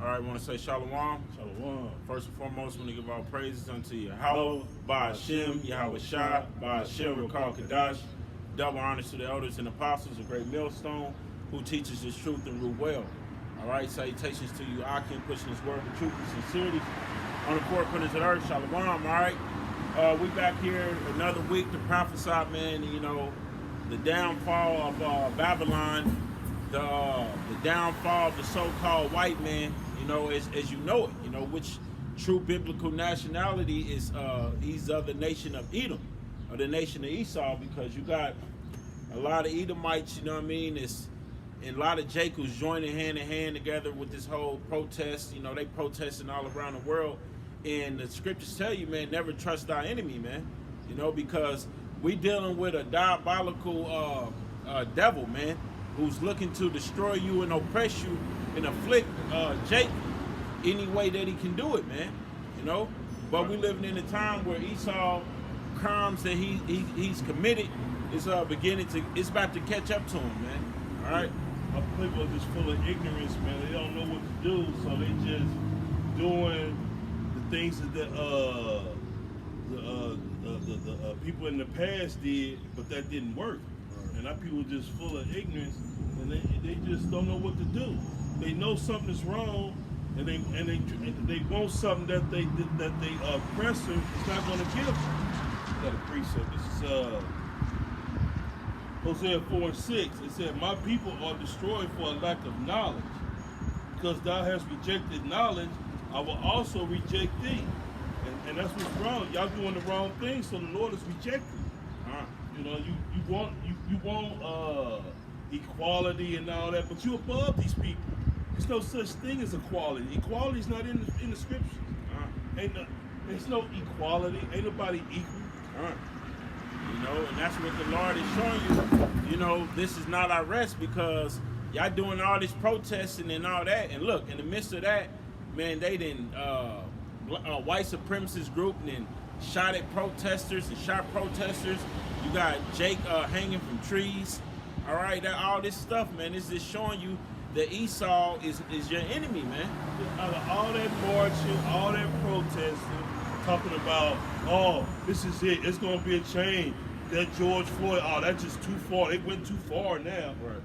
All right, I want to say shalom. Shalom. First and foremost, I want to give all praises unto Yahweh, Ba'Hashem, Yahweh Shah, Ba'Hashem, Rakal Kadash. Double honors to the elders and apostles, a great millstone, who teaches this truth and rule well. All right, salutations to you, Akim, pushing this word with truth and sincerity on the four corners of the earth. Shalom, all right? We back here another week to prophesy, man, you know, the downfall of Babylon, the downfall of the so-called white man, you know, as you know it, you know, which true biblical nationality is he's of the nation of Edom, or the nation of Esau, because you got a lot of Edomites, you know what I mean, and a lot of Jacobs joining hand in hand together with this whole protest. You know, they protesting all around the world, and the scriptures tell you, man, never trust our enemy, man, you know, because we dealing with a diabolical devil, man, who's looking to destroy you and oppress you and afflict Jacob any way that he can do it, man, you know. But we living in a time where Esau crimes that he's committed is beginning to, it's about to catch up to him, man. All right. Our people are just full of ignorance, man. They don't know what to do, so they just doing the things that the people in the past did, but that didn't work. And our people are just full of ignorance, and they just don't know what to do. They know something's wrong, and they want something that they oppressor is not going to give them. Got a precept. This is Hosea 4:6. It said, "My people are destroyed for a lack of knowledge. Because thou hast rejected knowledge, I will also reject thee." And that's what's wrong. Y'all doing the wrong thing, so the Lord is rejecting. You know, you want equality and all that, but you above these people. There's no such thing as equality. Equality is not in the scriptures. There's no equality. Ain't nobody equal. You know, and that's what the Lord is showing you. You know, this is not our rest, because y'all doing all this protesting and all that. And look, in the midst of that, man, they didn't white supremacist group and shot at protesters and shot protesters. You got Jake hanging from trees. All right, all this stuff, man, is just showing you that Esau is your enemy, man. Out of all that marching, all that protesting, talking about, oh, this is it, it's gonna be a change. That George Floyd, oh, that's just too far. It went too far now. Right.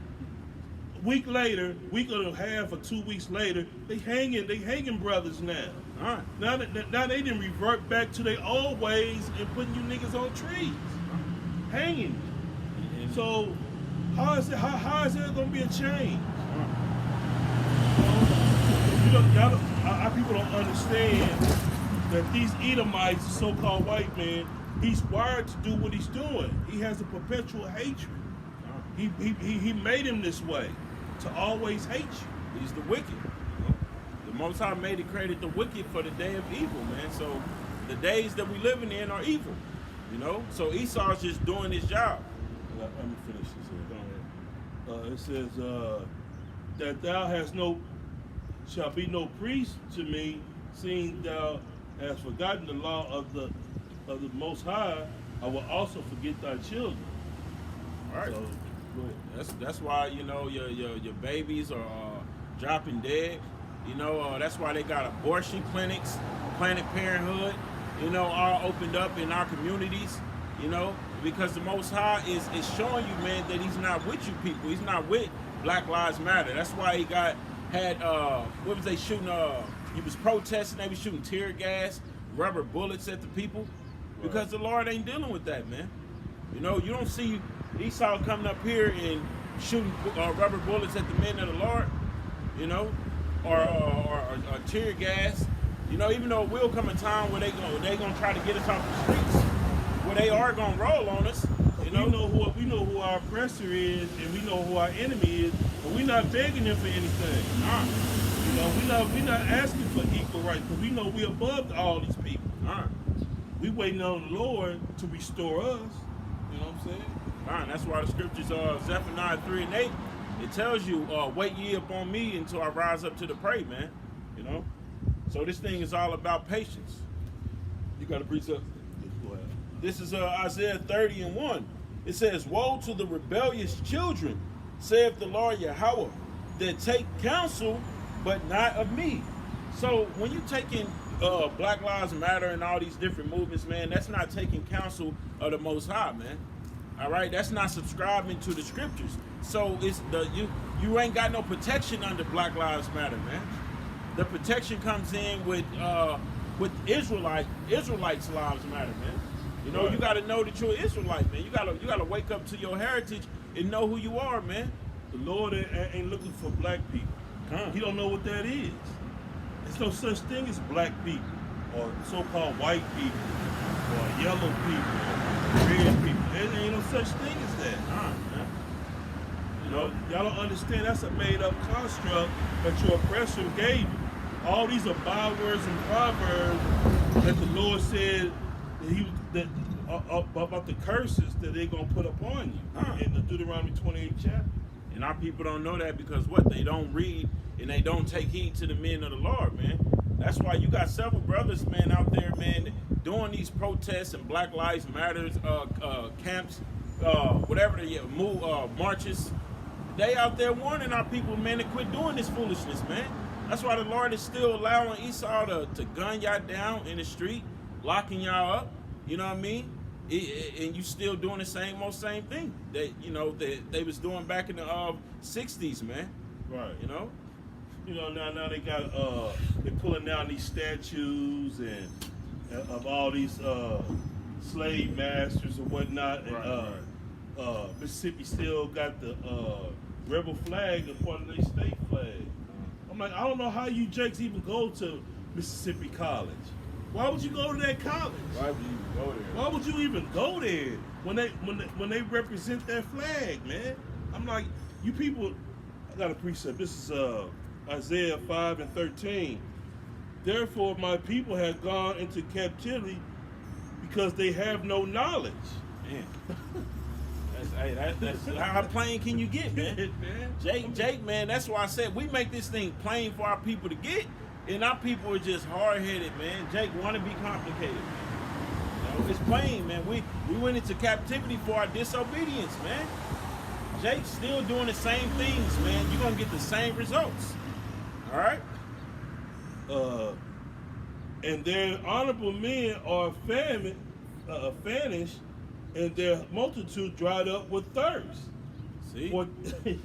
A week later, week and a half or 2 weeks later, they hanging brothers now. All right. Now they didn't revert back to their old ways and putting you niggas on trees, hanging. So how is there gonna be a change? Our people don't understand that these Edomites, so-called white man, he's wired to do what he's doing. He has a perpetual hatred. He made him this way, to always hate you. He's the wicked. The Most High created the wicked for the day of evil, man. So the days that we living in are evil, you know. So Esau's just doing his job. Let me finish this here. Go ahead. It says that thou shall be no priest to me, seeing thou hast forgotten the law of the Most High. I will also forget thy children. All right. So, go ahead. That's why, you know, your babies are dropping dead. You know, that's why they got abortion clinics, Planned Parenthood, you know, all opened up in our communities, you know, because the Most High is showing you, man, that he's not with you people. He's not with Black Lives Matter. That's why he had what was they shooting? He was protesting. They was shooting tear gas, rubber bullets at the people, because the Lord ain't dealing with that, man. You know, you don't see Esau coming up here and shooting rubber bullets at the men of the Lord, you know, or tear gas. You know, even though it will come a time where they gonna try to get us off the streets, where they are gonna roll on us. You know, we know who our oppressor is, and we know who our enemy is, but we're not begging them for anything. You know, we're not asking for equal rights, because we know we're above all these people. We waiting on the Lord to restore us. You know what I'm saying? That's why the scriptures, Zephaniah 3:8, it tells you, wait ye upon me until I rise up to the prey, man. You know? So this thing is all about patience. You got to breathe up. Go ahead. This is Isaiah 30:1. It says, woe to the rebellious children, saith the Lord Yahweh, that take counsel but not of me. So when you taking Black Lives Matter and all these different movements, man, that's not taking counsel of the Most High, man. All right, that's not subscribing to the scriptures. So it's you ain't got no protection under Black Lives Matter, man. The protection comes in with Israelites' lives matter, man. You know, Right. you got to know that you're an Israelite, man. You gotta wake up to your heritage and know who you are, man. The Lord ain't looking for black people. Huh. He don't know what that is. There's no such thing as black people or so-called white people or yellow people or red people. There ain't no such thing as that. Man. You know, y'all don't understand that's a made-up construct that your oppressor gave you. All these are bywords and proverbs that the Lord said that about the curses that they're gonna put upon you in the Deuteronomy 28 chapter. And our people don't know that because what? They don't read and they don't take heed to the men of the Lord, man. That's why you got several brothers, man, out there, man, doing these protests and Black Lives Matters camps, whatever they marches. They out there warning our people, man, to quit doing this foolishness, man. That's why the Lord is still allowing Esau to gun y'all down in the street, locking y'all up. You know what I mean? And you still doing the same thing that they was doing back in the 60s, man. Right. You know. You know, now they got they're pulling down these statues and of all these slave masters and whatnot. And Mississippi still got the rebel flag as part of their state flag. I'm like, I don't know how you Jakes even go to Mississippi College. Why would you go to that college? Why would you go there? Why would you even go there when they represent that flag, man? I'm like, you people. I got a precept. This is Isaiah 5:13. Therefore, my people have gone into captivity because they have no knowledge. Man. That's how plain can you get, man? Jake, man, that's why I said we make this thing plain for our people to get, and our people are just hard-headed, man. Jake want to be complicated, man. You know, it's plain, man. We went into captivity for our disobedience, man. Jake's still doing the same things, man. You're gonna get the same results. All right? And their honorable men are famished, and their multitude dried up with thirst. See?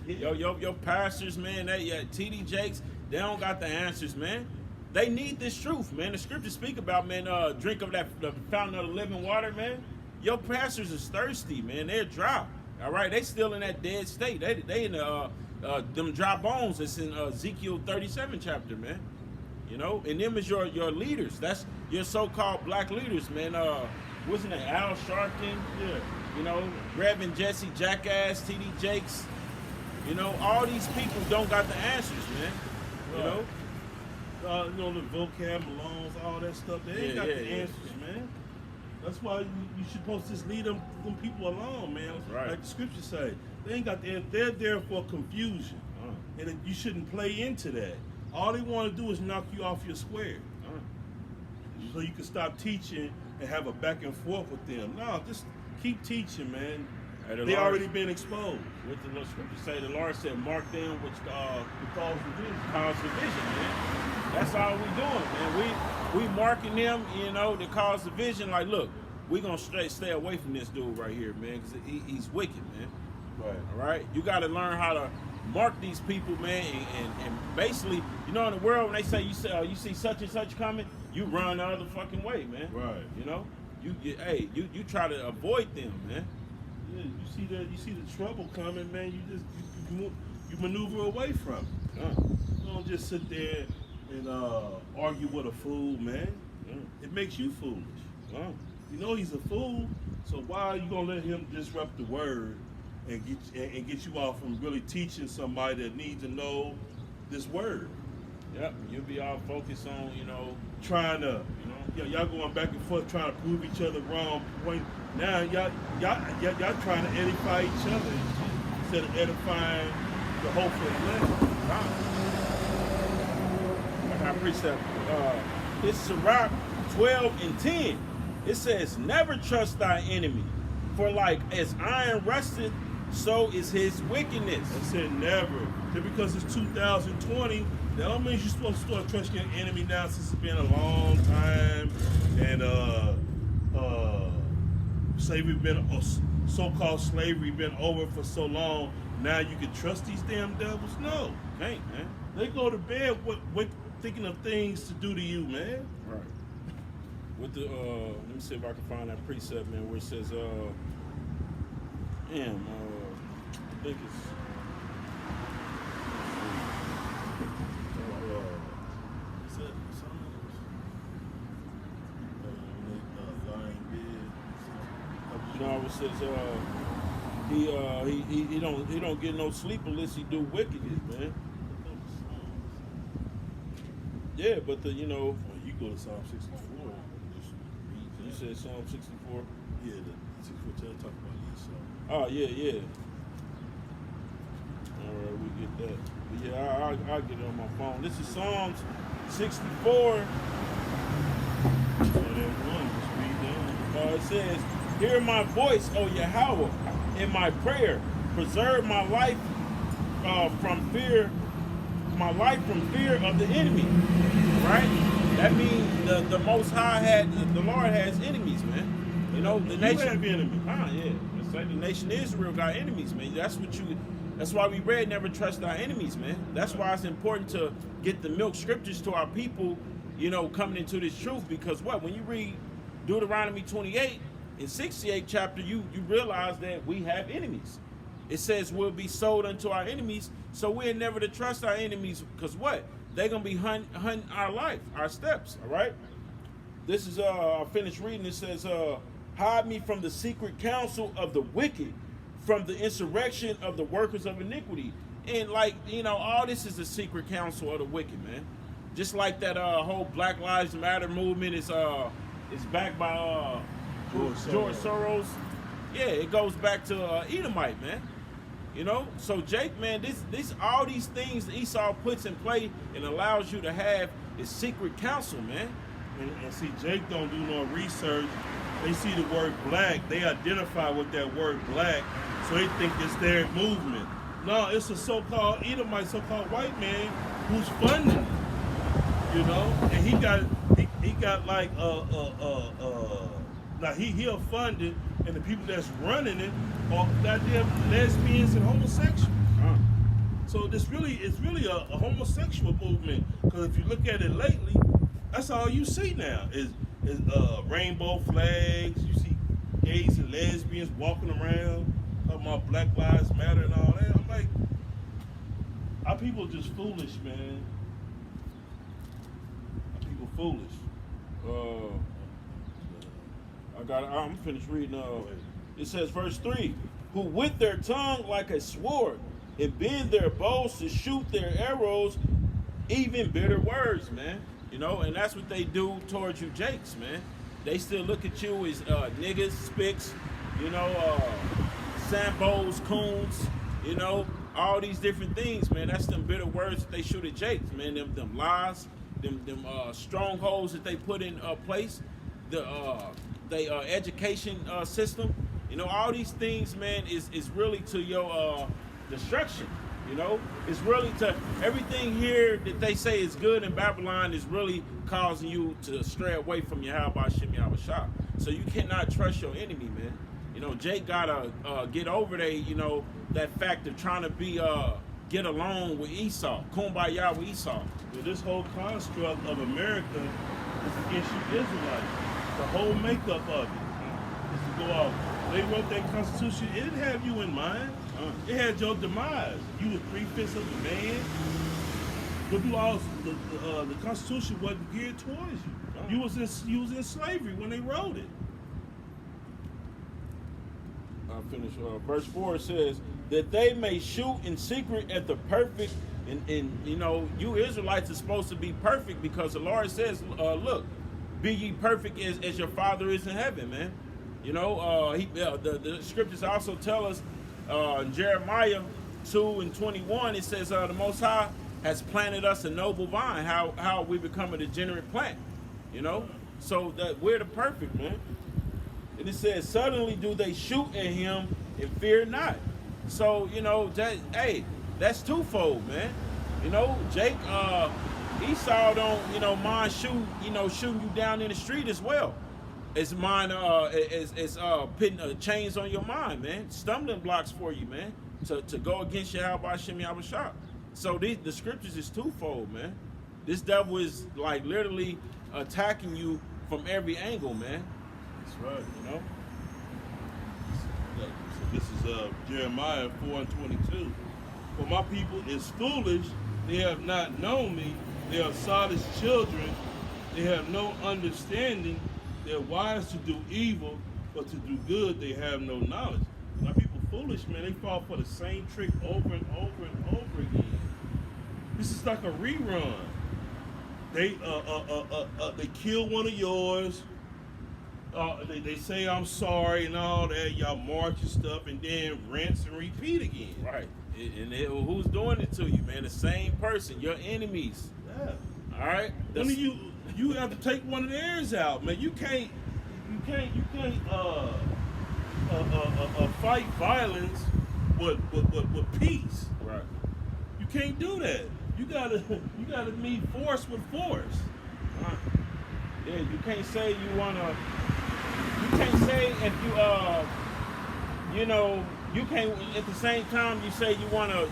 Your pastors, man, TD Jakes, they don't got the answers, man. They need this truth, man. The scriptures speak about, man, drink of the fountain of the living water, man. Your pastors is thirsty, man. They're dry. All right? They still in that dead state. They in the them dry bones. It's in Ezekiel 37 chapter, man. You know, and them is your leaders. That's your so-called black leaders, man. Wasn't it Al Sharpton? Yeah. You know, Reverend Jesse Jackass, TD Jakes. You know, all these people don't got the answers, man. You know? You know, the vocab, Malones, all that stuff. They ain't got the answers, man. That's why you supposed to just leave them people alone, man. Right. Like the scriptures say. They ain't got the answers. They're there for confusion. And you shouldn't play into that. All they want to do is knock you off your square. So you can stop teaching and have a back and forth with them. No, just keep teaching, man. Hey, They already been exposed. What the Lord scripture say? The Lord said, "Mark them which cause division, man." That's all we doing, man. We marking them, you know, to cause division. Like, look, we gonna stay away from this dude right here, man, because he's wicked, man. Right. All right, you got to learn how to mark these people, man, and basically, you know, in the world when they say you see such and such coming, you run the other fucking way, man. Right. You know, you try to avoid them, man. Yeah, you see the trouble coming, man. You maneuver away from it. You don't just sit there and argue with a fool, man. It makes you foolish. You know he's a fool, so why are you gonna let him disrupt the word and get you off from really teaching somebody that needs to know this word? Yep, you'll be all focused on, you know, Trying to, y'all going back and forth trying to prove each other wrong. Now y'all trying to edify each other instead of edifying the hope for the land. I precept. It's Sirach 12:10. It says, "Never trust thy enemy, for like as iron rusteth, so is his wickedness. I said never. Just because it's 2020, that don't mean you're supposed to start trusting your enemy now since it's been a long time. And slavery been so-called slavery been over for so long. Now you can trust these damn devils? No. Can't, man. They go to bed with thinking of things to do to you, man. Right. With the let me see if I can find that precept, man, where it says I think it's no, it says he don't get no sleep unless he do wickedness, man. Yeah, but you go to Psalm 64. You said Psalm 64? Yeah, the 64 talk about Esau. Oh, yeah. All right, we get that. But yeah, I'll get it on my phone. This is Psalms 64. It says, hear my voice, O Yahweh, in my prayer. Preserve my life from fear of the enemy. Right? That means the Most High the Lord has enemies, man. You know, the nation. Have enemies. Yeah. It's like the nation Israel got enemies, man. That's why we read never trust our enemies, man. That's why it's important to get the milk scriptures to our people, coming into this truth. Because when you read Deuteronomy 28 in 68 chapter, you realize that we have enemies. It says we'll be sold unto our enemies, so we're never to trust our enemies, because they're gonna be hunting our life, our steps. All right. This is I finished reading. It says, hide me from the secret counsel of the wicked, from the insurrection of the workers of iniquity. And all this is the secret counsel of the wicked, man. Just like that whole Black Lives Matter movement is backed by George Soros. Yeah, it goes back to Edomite, man. So Jake, man, this all these things that Esau puts in play and allows you to have is secret counsel, man. And see, Jake don't do no research. They see the word black, they identify with that word black, so they think it's their movement. No, it's a so-called Edomite, so-called white man who's funding it. And he got like now he'll fund it, and the people that's running it are goddamn lesbians and homosexuals. So it's really a homosexual movement, because if you look at it lately, that's all you see now is rainbow flags. You see gays and lesbians walking around talking about Black Lives Matter and all that. I'm like, our people just foolish, man. Our people foolish. I'm finished reading. It says, verse 3, who with their tongue like a sword, and bend their bows to shoot their arrows, even bitter words, man. And that's what they do towards you Jakes, man. They still look at you as niggas, spicks, Sambos, coons, all these different things, man. That's them bitter words that they shoot at Jakes, man. Them lies, them strongholds that they put in place, the education system. All these things, man, is really to your destruction. It's really to everything here that they say is good in Babylon is really causing you to stray away from Yahweh Hashem Yahweh Shah. So you cannot trust your enemy, man. Jake gotta get over that fact of trying to get along with Esau, kumbaya with Esau. This whole construct of America is against you Israelites. The whole makeup of it is to go out. They wrote that Constitution. It didn't have you in mind. It had your demise. You were 3/5 of the man. But the Constitution wasn't geared towards you. You was in slavery when they wrote it. I'll finish. Verse 4 says that they may shoot in secret at the perfect. And you Israelites are supposed to be perfect, because the Lord says, look, be ye perfect as your Father is in heaven, man. The scriptures also tell us in Jeremiah 2:21, it says the Most High has planted us a noble vine. How we become a degenerate plant, so that we're the perfect, man. And it says, suddenly do they shoot at him and fear not. So, that's twofold, man. Jake, Esau don't, mind shooting you down in the street as well. It's mine, it's putting chains on your mind, man. Stumbling blocks for you, man. To go against Yahweh Hashem Yahushua. So the scriptures is twofold, man. This devil is like literally attacking you from every angle, man. That's right. So this is Jeremiah 4:22. For my people is foolish, they have not known me. They are Sodom's children. They have no understanding. They're wise to do evil, but to do good they have no knowledge. My people foolish, man. They fall for the same trick over and over and over again. This is like a rerun. They kill one of yours. They say I'm sorry and all that. Y'all march and stuff, and then rinse and repeat again. Right. Who's doing it to you, man? The same person. Your enemies. Yeah. All right. When you have to take one of theirs out, man. You can't fight violence with peace. Right. You can't do that. You gotta meet force with force. Right. Yeah, you can't say you wanna. You can't say if you can't at the same time you say you wanna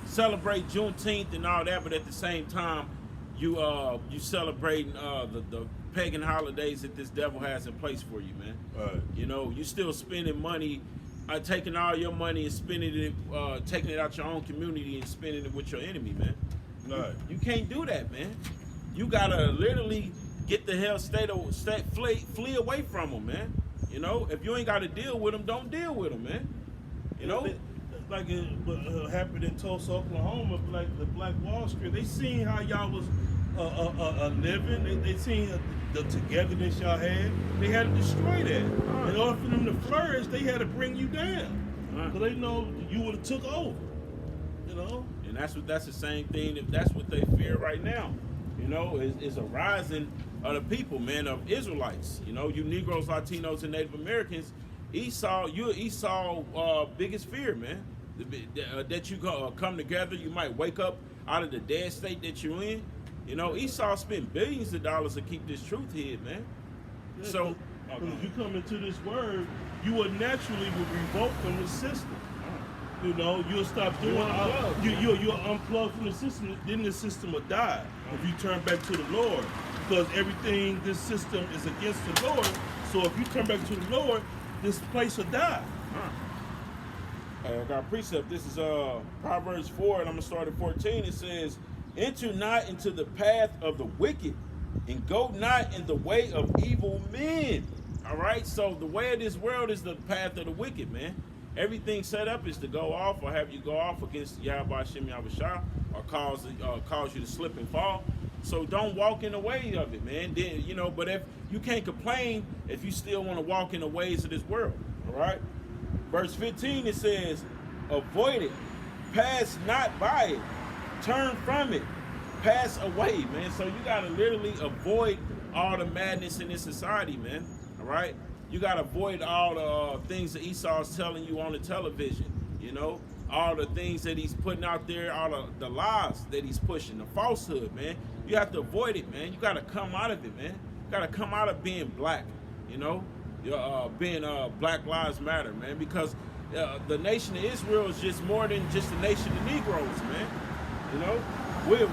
celebrate Juneteenth and all that, but at the same time you celebrating the pagan holidays that this devil has in place for you, man. Right. You still spending money, taking all your money and spending it, taking it out your own community and spending it with your enemy, man. Right. You can't do that, man. You gotta literally get the hell, flee away from them, man. If you ain't got to deal with them, don't deal with them, man. Like it happened in Tulsa, Oklahoma, like the Black Wall Street. They seen how y'all was living. They seen the togetherness y'all had. They had to destroy that. In order for them to flourish, they had to bring you down. Because they know you would have took over. And that's the same thing. If that's what they fear right now, is a rising of the people, man, of Israelites. You Negroes, Latinos, and Native Americans. You're Esau's biggest fear, man. That you come together, you might wake up out of the dead state that you're in. Esau spent billions of dollars to keep this truth hid, man. Yeah, so, if you come into this word, you would naturally revolt from the system. You'll stop doing you'll unplug from the system, then the system will die if you turn back to the Lord. Because everything, this system is against the Lord. So if you turn back to the Lord, this place will die. I got a precept. This is Proverbs 4, and I'm going to start at 14. It says, enter not into the path of the wicked, and go not in the way of evil men. All right? So the way of this world is the path of the wicked, man. Everything set up is to go off or have you go off against Yahweh Hashem Yahushua or cause you to slip and fall. So don't walk in the way of it, man. Then, but if you can't complain if you still want to walk in the ways of this world. All right? Verse 15, it says, avoid it, pass not by it, turn from it, pass away, man. So you got to literally avoid all the madness in this society, man. All right? You got to avoid all the things that Esau's telling you on the television, all the things that he's putting out there, all the lies that he's pushing, the falsehood, man. You have to avoid it, man. You got to come out of it, man. You got to come out of being black, being Black Lives Matter, man, because the nation of Israel is just more than just a nation of Negroes, man. We're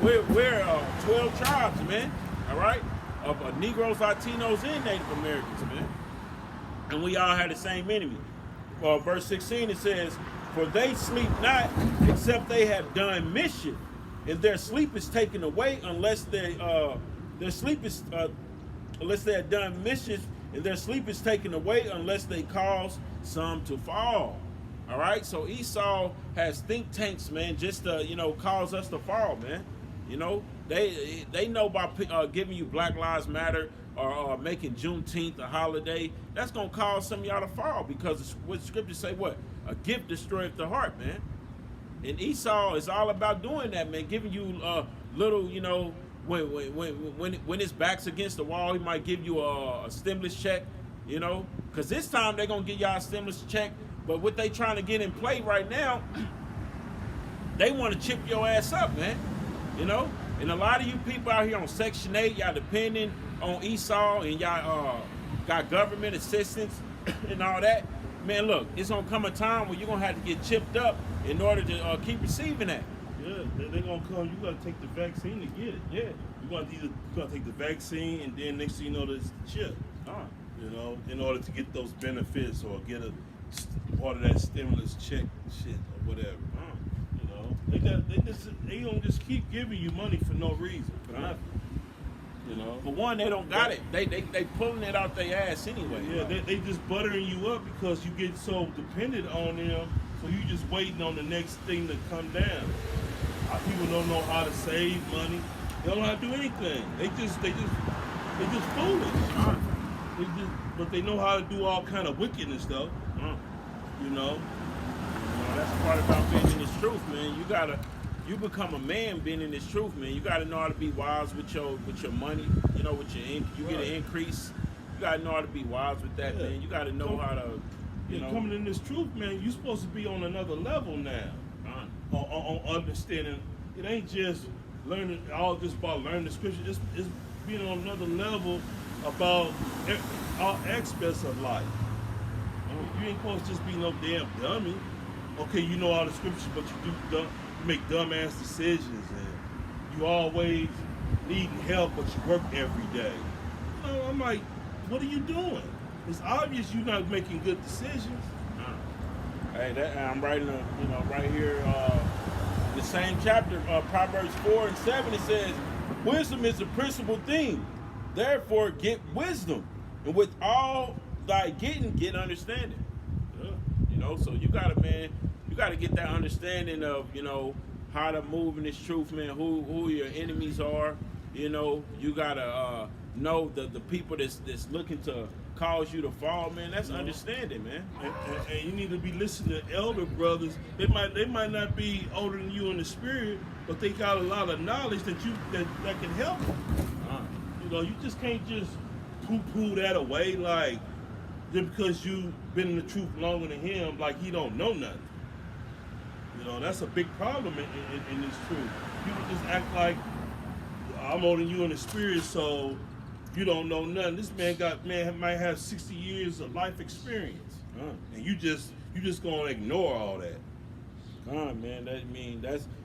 12 tribes, man, all right, of Negroes, Latinos, and Native Americans, man. And we all had the same enemy. Verse 16, it says, for they sleep not, except they have done mischief, and their sleep is taken away unless unless they have done mischief, and their sleep is taken away unless they cause some to fall. All right, so Esau has think tanks, man, just to cause us to fall, man. They know by giving you Black Lives Matter or making Juneteenth a holiday, that's gonna cause some of y'all to fall, because what scriptures say, what? A gift destroyeth the heart, man. And Esau is all about doing that, man, giving you little, when his back's against the wall, he might give you a stimulus check, because this time they're gonna give y'all a stimulus check But what they trying to get in play right now, they want to chip your ass up, man. You know? And a lot of you people out here on Section 8, y'all depending on Esau and y'all got government assistance and all that. Man, look, it's going to come a time where you're going to have to get chipped up in order to keep receiving that. Yeah, they're going to come. You got to take the vaccine to get it. Yeah. You're going to take the vaccine, and then next thing you know, there's the chip. You know, in order to get those benefits or get a part of that stimulus check shit or whatever. You know, they don't just keep giving you money for no reason, for nothing. You know, For one, they don't got it. They pulling it out their ass anyway. yeah, they just buttering you up because you get so dependent on them. So you just waiting on the next thing to come down. People don't know how to save money. They don't know how to do anything. They just foolish. But they know how to do all kind of wickedness though. You know. That's the part about being in this truth, man. You become a man being in this truth, man. You gotta know how to be wise with your money. You know, you get an increase. You gotta know how to be wise with that, man. You gotta know how to, you know. Coming in this truth, man, you're supposed to be on another level now. On understanding, it ain't just learning just about learning the scripture. It's being on another level about all aspects of life. You ain't supposed to just be no damn dummy. Okay, you know all the scriptures, but you make dumbass decisions, and you always needing help, but you work every day. You know, I'm like, what are you doing? It's obvious you're not making good decisions. Hey, I'm writing, right here, the same chapter, Proverbs 4 and 7. It says, "Wisdom is the principal thing. Therefore, get wisdom, and with all thy getting, get understanding." Yeah. You know, so you gotta get that understanding of, how to move in this truth, man. Who your enemies are. You know, you gotta know the people that's looking to cause you to fall, man. That's understanding, man. And you need to be listening to elder brothers. They might not be older than you in the spirit, but they got a lot of knowledge that can help you. You know, you just can't just poo that away like just because you've been in the truth longer than him, like he don't know nothing. You know, that's a big problem in this truth. People just act like I'm older than you in the spirit, so you don't know nothing. This man might have 60 years of life experience, and you just gonna ignore all that. Man,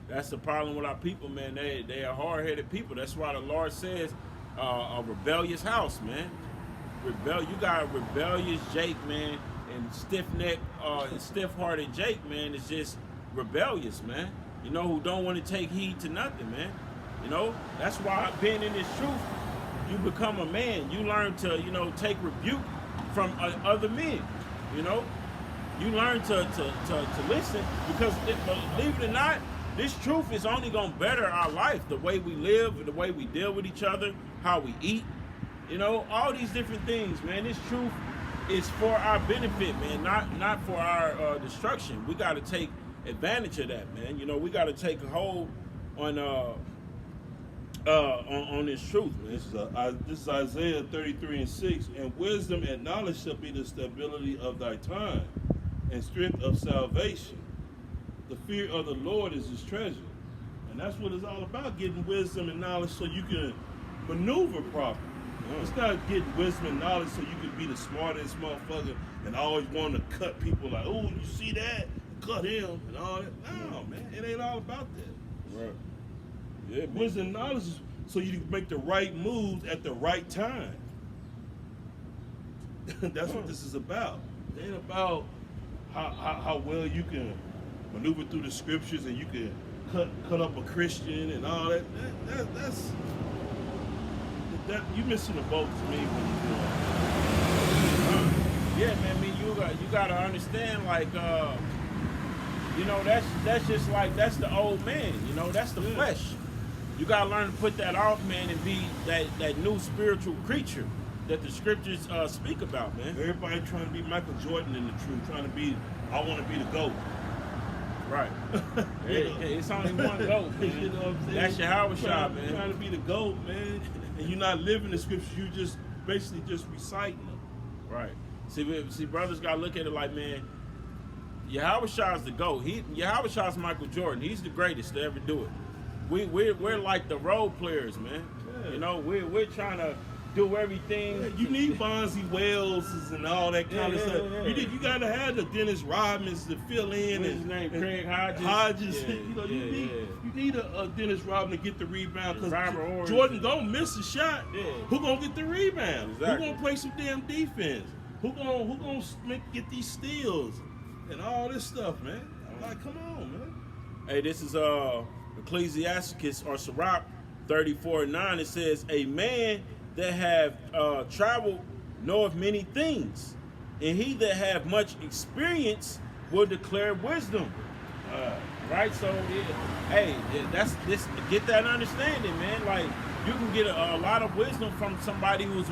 that's the problem with our people, man. They are hard-headed people. That's why the Lord says a rebellious house, man. You got rebellious Jake, man, and stiff-necked, stiff-hearted Jake, man, is just rebellious, man. You know, who don't want to take heed to nothing, man. You know, that's why being in this truth, you become a man. You learn to, take rebuke from other men. You know, you learn to listen, because believe it or not, this truth is only gonna better our life, the way we live, the way we deal with each other, how we eat. You know, all these different things, man. This truth is for our benefit, man, not for our destruction. We got to take advantage of that, man. You know, we got to take a hold on this truth, man. This is Isaiah 33 and 6. And wisdom and knowledge shall be the stability of thy time, and strength of salvation. The fear of the Lord is his treasure. And that's what it's all about, getting wisdom and knowledge so you can maneuver properly. It's not getting wisdom and knowledge so you can be the smartest motherfucker and always want to cut people like, oh, you see that? Cut him and all that. No, man, it ain't all about that. Right. Yeah, man. Wisdom and knowledge is so you can make the right moves at the right time. That's what this is about. It ain't about how well you can maneuver through the scriptures and you can cut up a Christian and all that. That's you missing the boat to me when you do it. Yeah, man. I mean, you gotta understand, like, that's just like, that's the old man. You know, that's the flesh. You gotta learn to put that off, man, and be that new spiritual creature that the scriptures speak about, man. Everybody trying to be Michael Jordan in the truth, trying to be, I want to be the GOAT. Right. It's only one GOAT, man. You know what I'm saying? That's your Howard shot, man. Trying to be the GOAT, man, and you're not living the scriptures. You just basically just reciting them. Right. See, brothers gotta look at it like, man, Yahweh Shah's the GOAT. Yahweh Shah's Michael Jordan. He's the greatest to ever do it. We're like the role players, man. Yeah. You know, we're trying to do everything. Yeah, you need Bonzi Wells and all that kind of stuff. Yeah. You gotta have the Dennis Rodmans to fill in. What's his name? Craig Hodges. Hodges. Yeah, You know, yeah, you need a Dennis Rodman to get the rebound because Robert Ory. Jordan don't miss a shot. Yeah. Who gonna get the rebound? Exactly. Who gonna play some damn defense? Who gonna get these steals and all this stuff, man? I'm like, come on, man. Hey, this is Ecclesiasticus or Sirach 34:9. It says, "A man that have traveled knoweth many things, and he that have much experience will declare wisdom." Right? So, that's this. Get that understanding, man. Like you can get a lot of wisdom from somebody who's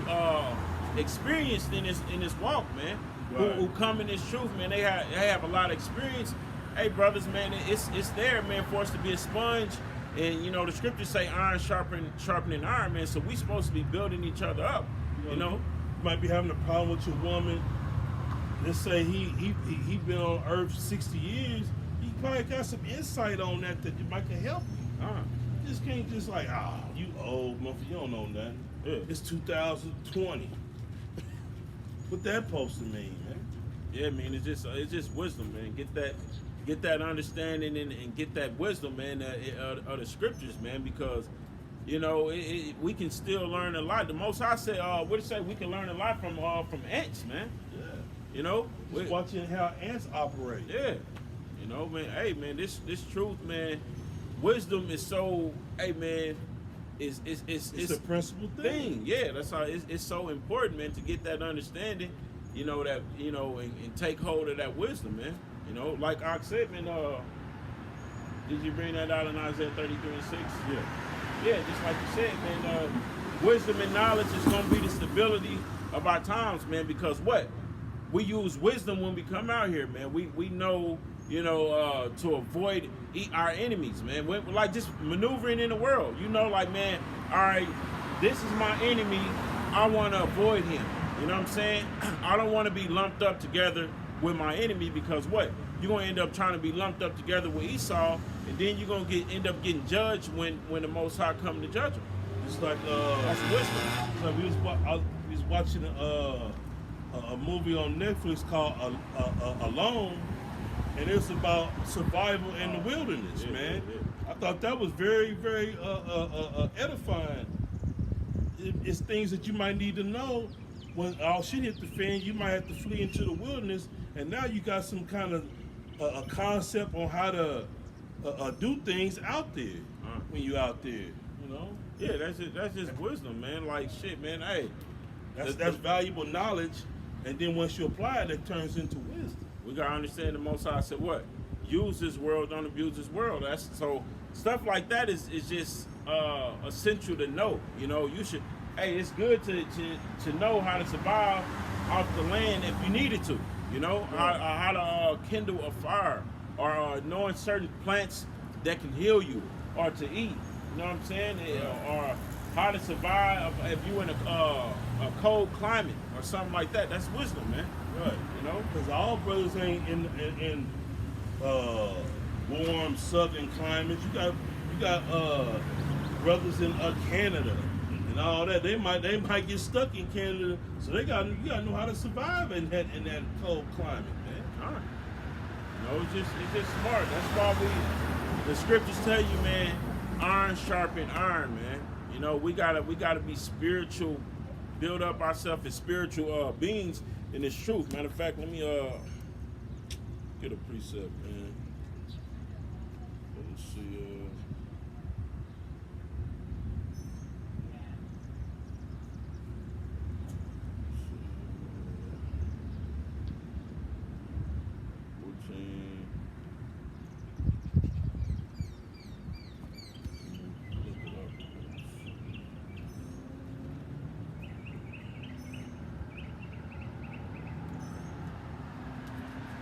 experienced in this walk, man. Right. Who come in this truth, man. They have a lot of experience. Hey, brothers, man, it's there, man, for us to be a sponge. And, you know, the scriptures say iron sharpening iron, man. So we supposed to be building each other up, you know? You might be having a problem with your woman. Let's say he been on earth 60 years. He probably got some insight on that might can help you. You just can't just like, you old motherfucker, you don't know nothing. Yeah. It's 2020. What that supposed to mean, man? Yeah, man, it's just wisdom, man. Get that understanding and get that wisdom, man, of the scriptures, man, because, you know, we can still learn a lot. The Most High said, what it say? We can learn a lot from ants, man. Yeah. You know? Just watching how ants operate. Yeah. You know, man, hey, man, this truth, man, wisdom is so, hey, man, it's a principal thing. Yeah, that's how it's so important, man, to get that understanding, you know, that, you know, and take hold of that wisdom, man. You know, like Ox said, man, did you bring that out in Isaiah 33:6? Yeah. Yeah, just like you said, man, wisdom and knowledge is going to be the stability of our times, man, because what? We use wisdom when we come out here, man. We know, you know, to avoid our enemies, man. We're like just maneuvering in the world. You know, like, man, all right, this is my enemy. I want to avoid him. You know what I'm saying? I don't want to be lumped up together with my enemy because what? You're going to end up trying to be lumped up together with Esau, and then you're going to end up getting judged when the Most High come to judge them. It's like That's wisdom. so we was watching a movie on Netflix called Alone, and it's about survival in the wilderness, man. Yeah. I thought that was very, very edifying. It's things that you might need to know when all shit hit the fan. You might have to flee into the wilderness, and now you got some kind of a concept on how to do things out there when you out there. You know? Yeah, that's just wisdom, man. Like shit, man. Hey, That's valuable knowledge, and then once you apply it, it turns into wisdom. we gotta understand the Most High said what? Use this world, don't abuse this world. That's so stuff like that is just essential to know. You know, you should. Hey, it's good to know how to survive off the land if you needed to. You know, how to kindle a fire, or knowing certain plants that can heal you, or to eat. You know what I'm saying? Or how to survive if you in a cold climate or something like that. That's wisdom, man. Right. You know? Because all brothers ain't in warm southern climates. You got brothers in Canada and all that. They might get stuck in Canada, so you gotta know how to survive in that cold climate, man. All right. You know, it's just smart. That's why the scriptures tell you, man, iron sharpen iron, man. You know, we gotta be spiritual, build up ourselves as spiritual beings in this truth. Matter of fact, let me get a precept, man. Let's see.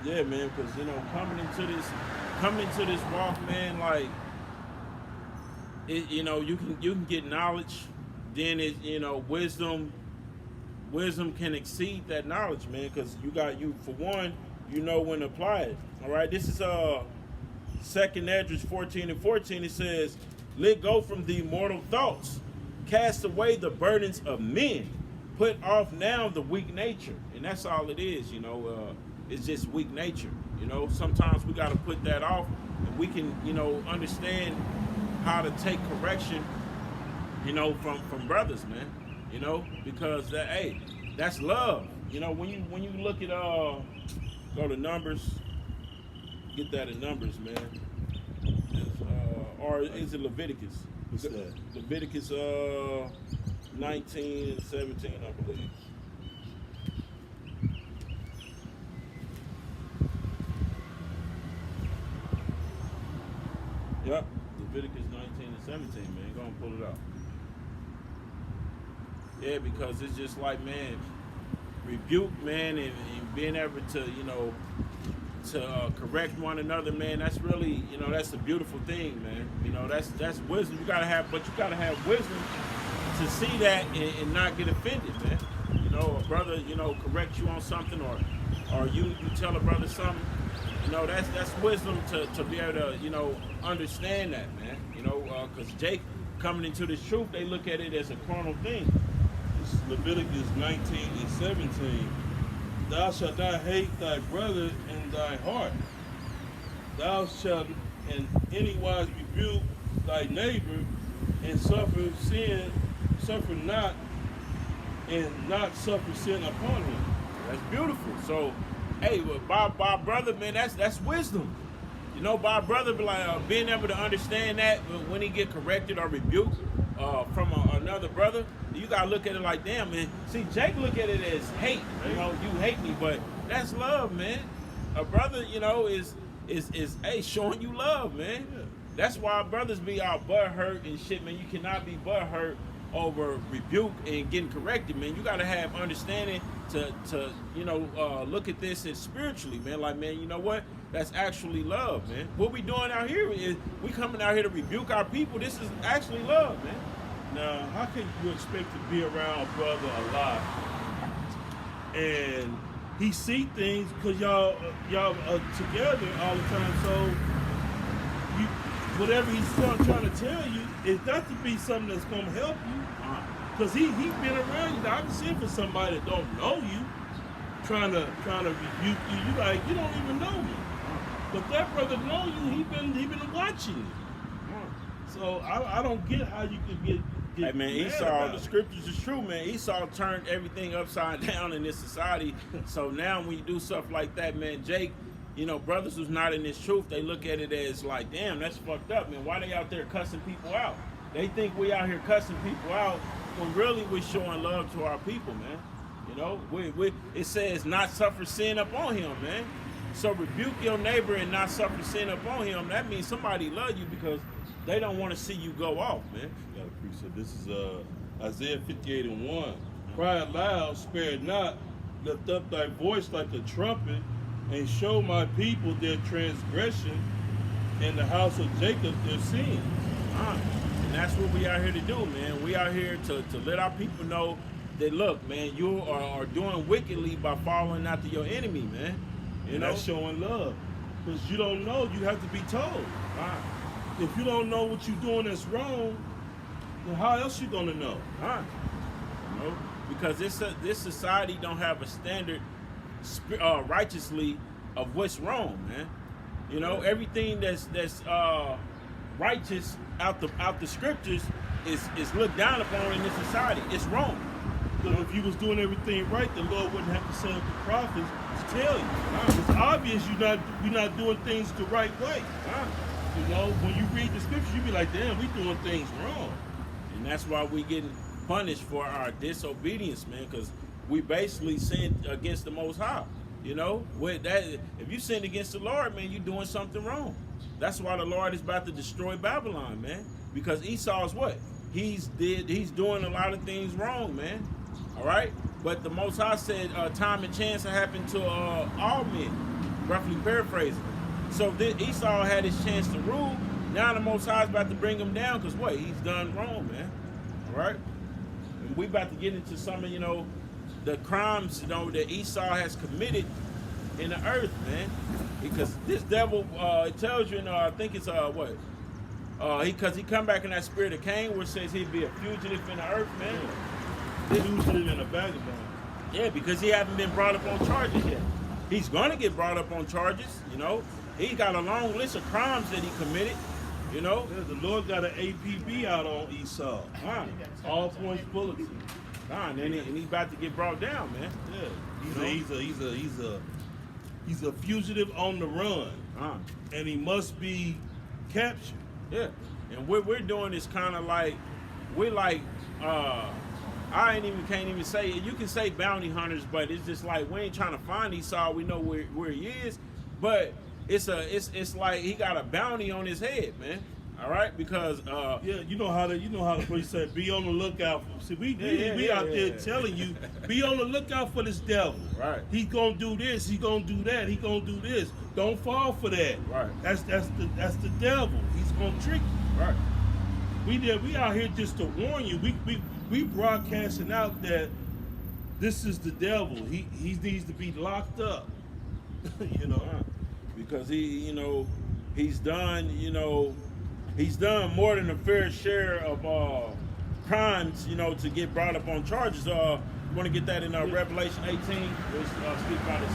Yeah, man, because you know, coming into this walk, man, like it, you know, you can get knowledge, then it, you know, wisdom can exceed that knowledge, man, because you for one, you know when to apply it. All right, this is 2nd Esdras 14:14. It says, "Let go from the mortal thoughts, cast away the burdens of men, put off now the weak nature." And that's all it is, you know. It's just weak nature. You know, sometimes we got to put that off, and we can, you know, understand how to take correction, you know, from brothers, man. You know, because that, hey, that's love. You know, when you look at go to Numbers, get that in Numbers, man. Or is it Leviticus? What's that? Leviticus 19 and 17, I believe. Yep, Leviticus 19 and 17, man. Go and pull it out. Yeah, because it's just like, man, rebuke, man, and being able to, you know, to correct one another, man. That's really, you know, that's a beautiful thing, man. You know, that's wisdom. You gotta have wisdom to see that and not get offended, man. You know, a brother, you know, correct you on something, or you tell a brother something. You know, that's wisdom to be able to, you know, understand that, man. You know, because Jake coming into this truth, they look at it as a carnal thing. This is Leviticus 19 and 17. Thou shalt not hate thy brother in thy heart. Thou shalt in any wise rebuke thy neighbor, and suffer not, and not suffer sin upon him. That's beautiful. So, hey, well, by brother, man, that's wisdom. You know, by brother, like being able to understand that when he get corrected or rebuked from another brother, you gotta look at it like, damn, man. See, Jake look at it as hate. You know, you hate me, but that's love, man. A brother, you know, is hey, showing you love, man. Yeah. That's why brothers be all butt hurt and shit, man. You cannot be butt hurt over rebuke and getting corrected, man. You gotta have understanding to you know, look at this as spiritually, man. Like, man, you know what? That's actually love, man. What we doing out here is we coming out here to rebuke our people. This is actually love, man. Now, how can you expect to be around a brother a lot and he see things because y'all are together all the time? So you, whatever he's trying to tell you, is got to be something that's gonna help you. Because he been around you. Now, I can see for somebody that don't know you, trying to rebuke you. You like, you don't even know me. But that brother know you. He been watching you. So I don't get how you could get Hey, man, mad Esau, about the it. scriptures is true, man. Esau turned everything upside down in this society. So now when you do stuff like that, man, Jake, you know, brothers who's not in this truth, they look at it as like, damn, that's fucked up, man. Why they out there cussing people out? They think we out here cussing people out when really we're showing love to our people, man. You know, it says not suffer sin upon him, man. So rebuke your neighbor and not suffer sin upon him. That means somebody love you because they don't want to see you go off, man. Got a precept. This is Isaiah 58 and 1. Cry aloud, spare not, lift up thy voice like a trumpet, and show my people their transgression, and the house of Jacob their sins. And that's what we out here to do, man. We out here to let our people know that, look, man, you are doing wickedly by following after your enemy, man. You And know? that's showing love. Because you don't know, you have to be told. If you don't know what you're doing that's wrong, then how else you gonna know? You know? Because this society don't have a standard righteously of what's wrong, man. You know, everything that's righteous out the scriptures is looked down upon in this society. It's wrong. Because if you was doing everything right, the Lord wouldn't have to send up the prophets to tell you. It's obvious you're not doing things the right way. You know, when you read the scriptures, you be like, damn, we doing things wrong. And that's why we getting punished for our disobedience, man, because we basically sinned against the Most High. You know, with that, if you sinned against the Lord, man, you're doing something wrong. That's why the Lord is about to destroy Babylon, man. Because Esau's what? He's doing a lot of things wrong, man. All right? But the Most High said time and chance will happen to all men, roughly paraphrasing. So Esau had his chance to rule. Now the Most High is about to bring him down because what? He's done wrong, man. All right? And we about to get into some of, you know, the crimes, you know, that Esau has committed in the earth, man. Because this devil, it tells you in, I think it's what? Because he come back in that spirit of Cain, where it says he'd be a fugitive in the earth, man. Fugitive and a vagabond. Yeah, because he haven't been brought up on charges yet. He's gonna get brought up on charges, you know. He got a long list of crimes that he committed, you know. Yeah, the Lord got an APB out on Esau. All points bulletin. And he's about to get brought down, man. Yeah, he's a fugitive on the run, and he must be captured. Yeah, and what we're doing is kind of like we're like can't even say it. You can say bounty hunters, but it's just like we ain't trying to find Esau. We know where he is, but it's like he got a bounty on his head, man. All right, because you know how the police say, be on the lookout. See, we out there telling you, be on the lookout for this devil. Right. He's gonna do this. He's gonna do that. He's gonna do this. Don't fall for that. Right. That's the devil. He's gonna trick you. Right. We out here just to warn you. We broadcasting out that this is the devil. He needs to be locked up. You know, because he's done more than a fair share of crimes, you know, to get brought up on charges. You want to get that in Revelation 18? We'll speak about his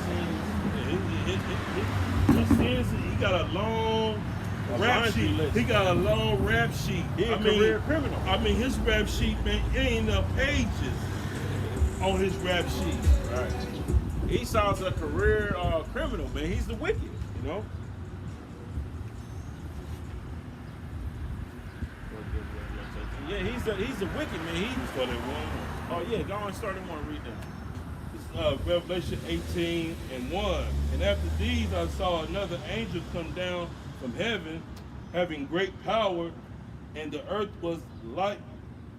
sins. He got a long rap sheet. List. He got a long rap sheet. He's a career criminal. I mean, his rap sheet, man, it ain't enough pages on his rap sheet. Right. Esau's a career criminal, man. He's the wicked, you know. Yeah, he's a wicked man. He's started one. Oh yeah, go on, start at one. Read that. It's Revelation 18:1. And after these, I saw another angel come down from heaven, having great power, and the earth was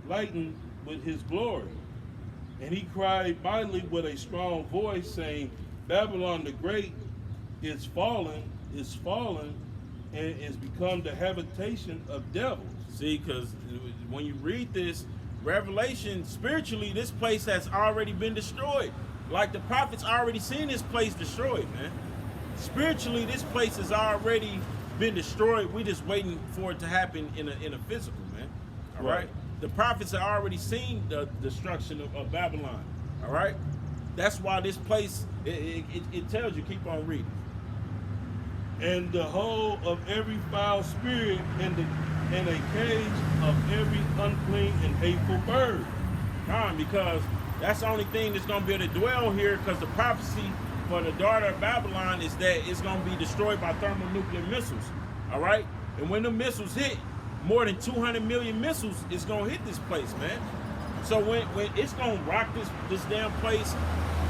lightened with his glory. And he cried mightily with a strong voice, saying, Babylon the Great is fallen, and is become the habitation of devils. See, because when you read this, Revelation, spiritually, this place has already been destroyed. Like the prophets already seen this place destroyed, man. Spiritually, this place has already been destroyed. We're just waiting for it to happen in a physical, man. All right? The prophets have already seen the destruction of Babylon. All right? That's why this place, it tells you, keep on reading. And the whole of every foul spirit and a cage of every unclean and hateful bird. Because that's the only thing that's going to be able to dwell here, because the prophecy for the daughter of Babylon is that it's going to be destroyed by thermonuclear missiles. All right? And when the missiles hit, more than 200 million missiles is going to hit this place, man. So when it's going to rock this damn place,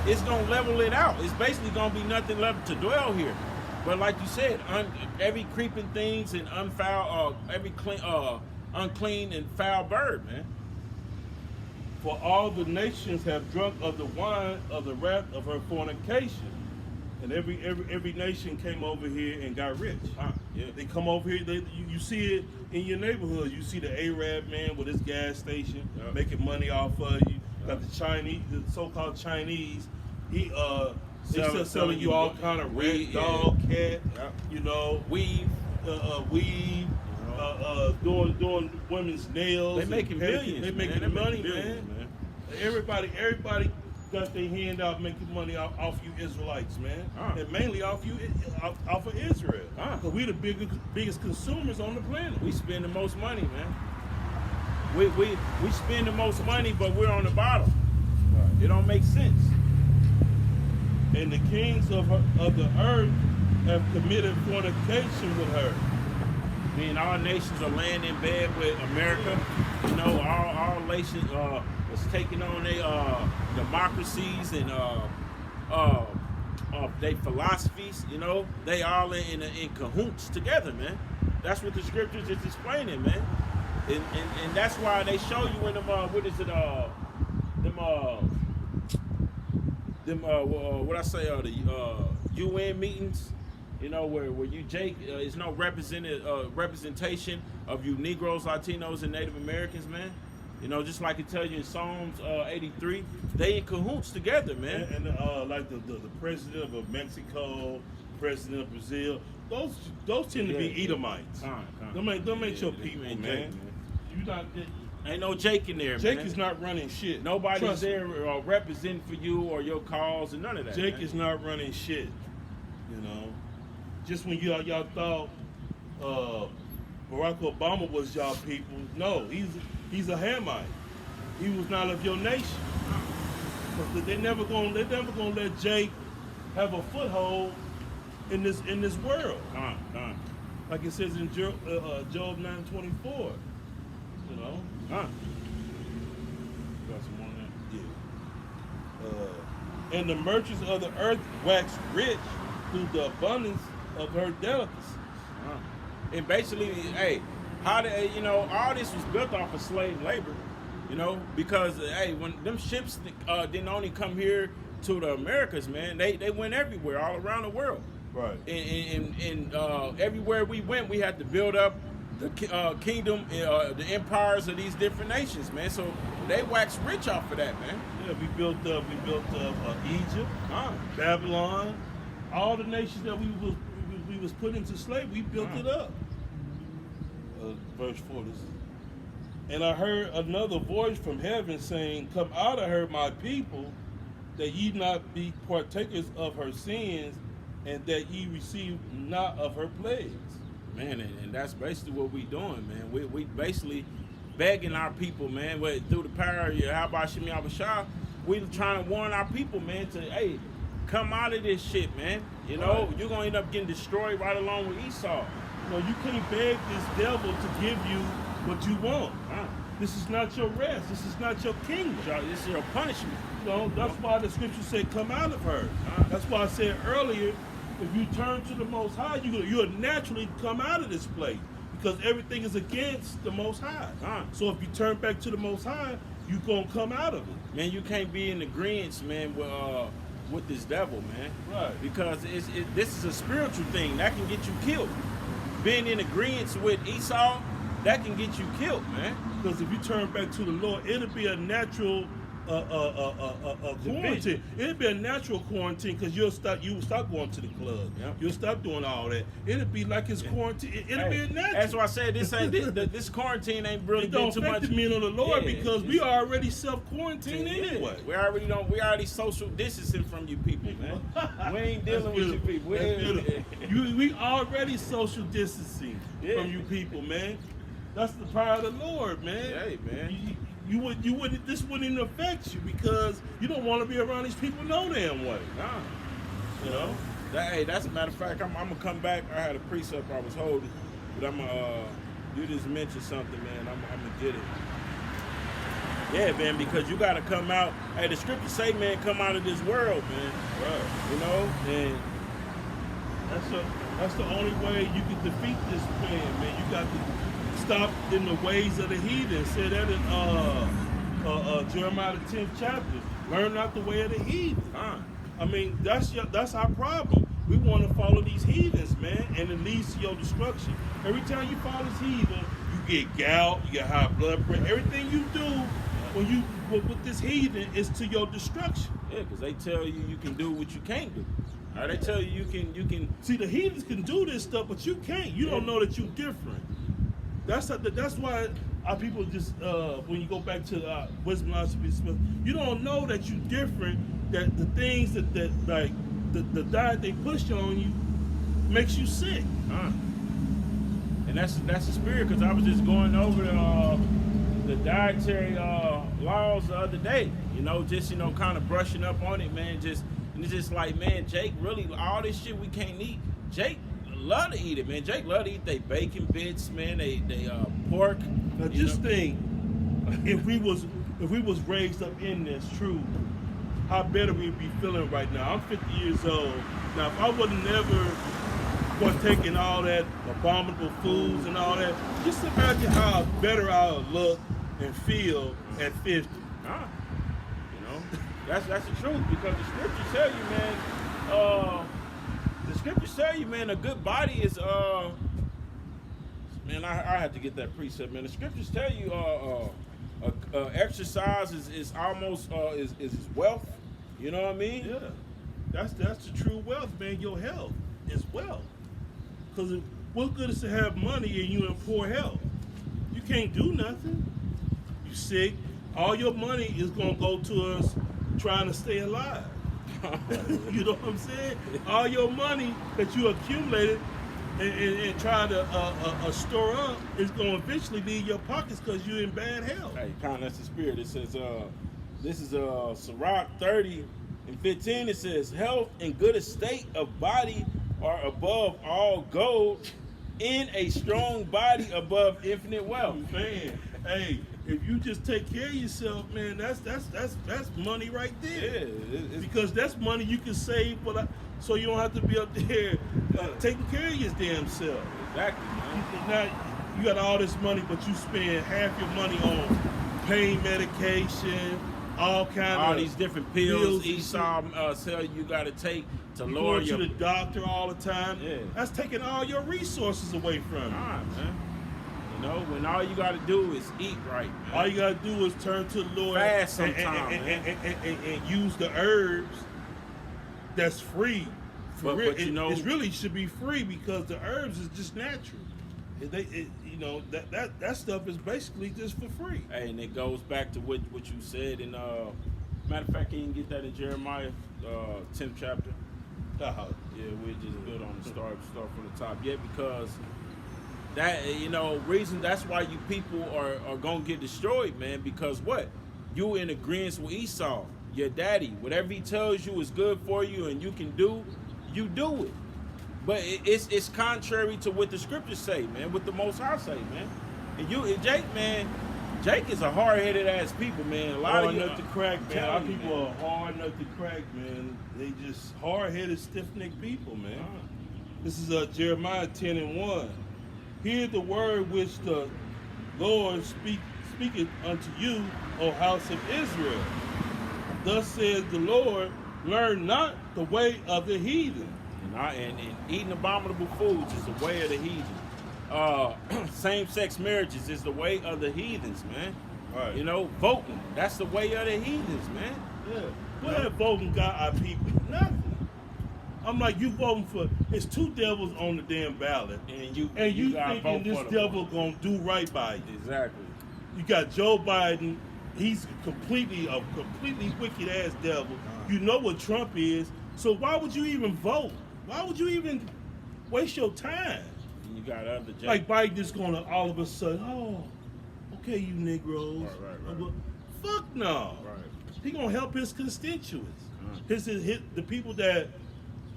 it's going to level it out. It's basically going to be nothing left to dwell here. But like you said, every creeping things and every unclean and foul bird, man. For all the nations have drunk of the wine of the wrath of her fornication. And every nation came over here and got rich. Yeah. They come over here. You see it in your neighborhood. You see the Arab man with his gas station making money off of you. Got the Chinese, the so-called Chinese. He selling you all kind of red dog, cat, you know, weave, doing women's nails. They making billions. They making money, man. Everybody got their hand out making money off you Israelites, man, and mainly off of Israel. Because we the biggest consumers on the planet. We spend the most money, man. We spend the most money, but we're on the bottom. Right. It don't make sense. And the kings of the earth have committed fornication with her. I mean, all nations are laying in bed with America. You know, all nations is taking on their democracies and their philosophies. You know, they all in cahoots together, man. That's what the scriptures is explaining, man. And that's why they show you in them the UN meetings, you know, where is no representation of you Negroes, Latinos, and Native Americans, man. You know, just like it tells you in Psalms 83, they in cahoots together, man. And like the president of Mexico, president of Brazil, those tend to be Edomites. Them ain't your people, man. You not. Ain't no Jake in there, Jake man. is not running shit. Nobody's there representing for you or your cause and none of that. Jake man. is not running shit. You know, just when y'all thought Barack Obama was y'all people, no, he's a Hamite. He was not of your nation. But they never gonna let Jake have a foothold in this world. Like it says in Job 9:24. You know. Got some more on that? Yeah. And the merchants of the earth wax rich through the abundance of her delicacies. And basically, hey, how did all this was built off of slave labor, because hey, when them ships didn't only come here to the Americas, man, they went everywhere, all around the world. Right. And everywhere we went, we had to build up the kingdom, the empires of these different nations, man. So they waxed rich off of that, man. Yeah, we built up Egypt, Babylon, all the nations that we was put into slavery. We built it up. Verse 4. And I heard another voice from heaven saying, "Come out of her, my people, that ye not be partakers of her sins, and that ye receive not of her plagues." Man, and that's basically what we doing, man. We basically begging our people, man, through the power of Habashim Yahweh, we trying to warn our people, man, to, hey, come out of this shit, man. You're going to end up getting destroyed right along with Esau. No, you can't beg this devil to give you what you want. This is not your rest. This is not your kingdom. This is your punishment. That's why the scripture said, come out of her. That's why I said earlier, if you turn to the Most High, you'll naturally come out of this place because everything is against the Most High. So if you turn back to the Most High, you're going to come out of it. Man, you can't be in agreement, man, with this devil, man. Right. Because this is a spiritual thing. That can get you killed. Being in agreement with Esau, that can get you killed, man. Because if you turn back to the Lord, it'll be a natural quarantine. It'll be a natural quarantine because you will stop going to the club. Yep. You'll stop doing all that. It'll be like it's quarantine. It'll be a natural. That's why I said this quarantine ain't really been too much. It don't affect the men of the Lord because we are already self-quarantined anyway. We already social distancing from you people, man. We ain't dealing with you people. We already social distancing from you people, man. That's the power of the Lord, man. Hey, man. This wouldn't even affect you because you don't want to be around these people no damn way. You know? That's a matter of fact. I'm gonna come back. I had a precept I was holding, but you just mentioned something, man. I'm gonna get it. Yeah, man, because you gotta come out. Hey, the scriptures say, man, come out of this world, man. Right. And that's the only way you can defeat this plan, man. You got to stop in the ways of the heathen. Said that in Jeremiah the 10th chapter. Learn not the way of the heathen. I mean, that's our problem. We want to follow these heathens, man, and it leads to your destruction. Every time you follow this heathen, you get gout, you get high blood pressure. Everything you do with this heathen is to your destruction. Yeah, because they tell you can do what you can't do. They tell you can. See, the heathens can do this stuff, but you can't. You don't know that you're different. That's why our people just when you go back to Wisdom Knowledge Smith, you don't know that you're different. That the things that like the diet they push on you makes you sick. And that's the spirit. Because I was just going over the dietary laws the other day. Just kind of brushing up on it, man. And it's just like, man, Jake, really all this shit we can't eat. Jake love to eat it, man. Jake love to eat they bacon bits, man. They pork. Now just think, if we was raised up in this truth, how better we'd be feeling right now. I'm 50 years old. Now if I would never partaking all that abominable foods and all that, just imagine how better I would look and feel at 50. That's the truth, because the scriptures tell you, man. The scriptures tell you, man, a good body is man. I had to get that precept, man. The scriptures tell you, Exercise is almost is wealth. You know what I mean? Yeah, that's the true wealth, man. Your health is wealth. Because what good is to have money and you in poor health? You can't do nothing. You sick. All your money is gonna go towards trying to stay alive. You know what I'm saying? All your money that you accumulated and try to store up is gonna eventually leave your pockets because you're in bad health. Hey, kind of that's the spirit. It says, this is Sirach 30:15. It says, health and good estate of body are above all gold, in a strong body above infinite wealth. Man, hey, if you just take care of yourself, man, that's money right there. Yeah, Because that's money you can save for that, so you don't have to be up there taking care of your damn self. exactly, man. Now you got all this money, but you spend half your money on pain medication, all These different pills and Esau tell you got to take to you lower going your. to the doctor all the time. Yeah. That's taking all your resources away from you. Time, man. You know, when all you got to do is eat right, man. All you gotta do is turn to the Lord Fast and, sometime, and use the herbs that's free. For But- real. but you know- it really should be free because the herbs is just natural. That stuff is basically just for free. Hey, and it goes back to what you said in matter of fact, can you get that in Jeremiah 10th chapter? Yeah, we just build on the start from the top. Yeah, because that reason that's why you people are gonna get destroyed, man. Because what? You in agreement with Esau, your daddy. Whatever he tells you is good for you and you can do, you do it. But it's contrary to what the scriptures say, man. What the Most High say, man. And Jake, man. Jake is a hard-headed ass people, man. A lot Hard of you nut to crack, man. A lot of telling you, people man. are hard nut to crack, man. They just hard-headed, stiff-necked people, man. This is Jeremiah 10:1. Hear the word which the Lord speaketh unto you, O house of Israel. Thus says the Lord, learn not the way of the heathen. And eating abominable foods is the way of the heathen. Same-sex marriages is the way of the heathens, man. Right. You know, voting, that's the way of the heathens, man. Yeah. What that voting got our people? Nothing. I'm like, you voting for, it's two devils on the damn ballot. And you thinking gotta vote this for them. devil gonna do right by you. Exactly. You got Joe Biden. He's a completely wicked ass devil. You know what Trump is. So why would you even vote? Why would you even waste your time? And you got other Jake. Like Biden is gonna all of a sudden, oh, okay, you Negroes. Right. Fuck no. Right. He gonna help his constituents. Right. The people that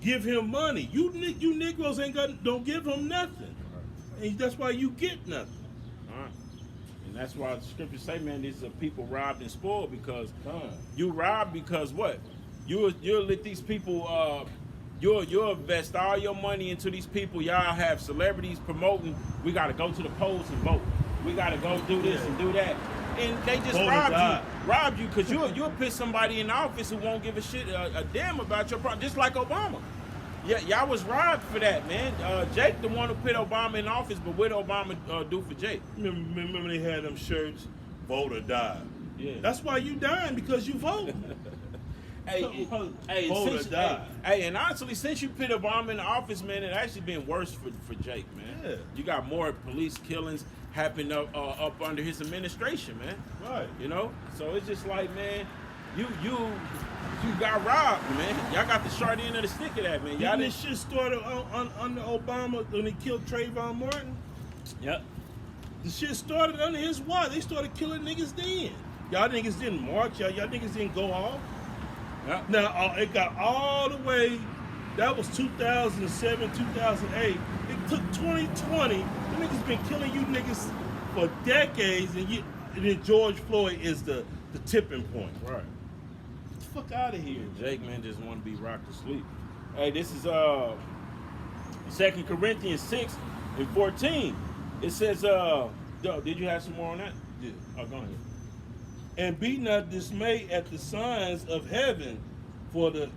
give him money. You Negroes don't give him nothing. Right. And that's why you get nothing. Right. And that's why the scriptures say, man, these are people robbed and spoiled because Huh. you rob because what? You'll let these people you'll invest all your money into these people. Y'all have celebrities promoting, we gotta go to the polls and vote. We gotta go do this and do that. And they just Vote or die. robbed you because you'll put somebody in office who won't give a shit a damn about your problem, just like Obama. Yeah, y'all was robbed for that, man. Jake, the one who put Obama in office, but what did Obama do for Jake? Remember they had them shirts, vote or die. Yeah. That's why you dying, because you vote. Hey, Vote or die. and honestly, since you put Obama in office, man, it actually been worse for Jake, man. Yeah. You got more police killings happening up under his administration, man. Right. You know, so it's just like, man, you got robbed, man. Y'all got the short end of the stick of that, man. Y'all Didn't this shit started under Obama when he killed Trayvon Martin? Yep. The shit started under his watch. They started killing niggas then. Y'all niggas didn't march. Y'all niggas didn't go off. Yep. Now, it got all the way, that was 2007, 2008. It took 2020. The niggas been killing you niggas for decades, and then George Floyd is the tipping point. Right. Get the fuck out of here. Jake, man, just want to be rocked to sleep. Hey, this is 2 Corinthians 6:14. It says, did you have some more on that? Yeah. Oh, go ahead. And be not dismayed at the signs of heaven, for the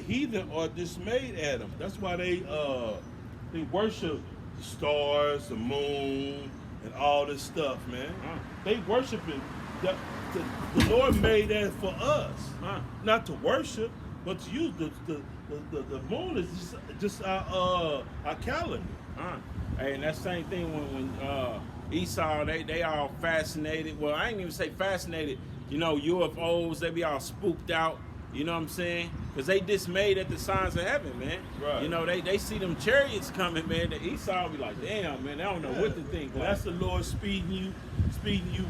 heathen are dismayed at them. That's why they worship the stars, the moon, and all this stuff, man. They worship it the Lord made that for us, Huh. not to worship, but to use. The moon is just our calendar. Hey, and that same thing when Esau, they all fascinated. Well, I ain't even say fascinated. You know, UFOs, they be all spooked out. You know what I'm saying? Because they dismayed at the signs of heaven, man. Right. You know, they see them chariots coming, man. The Esau be like, damn, man, they don't know what to think. Well, that's the Lord speeding you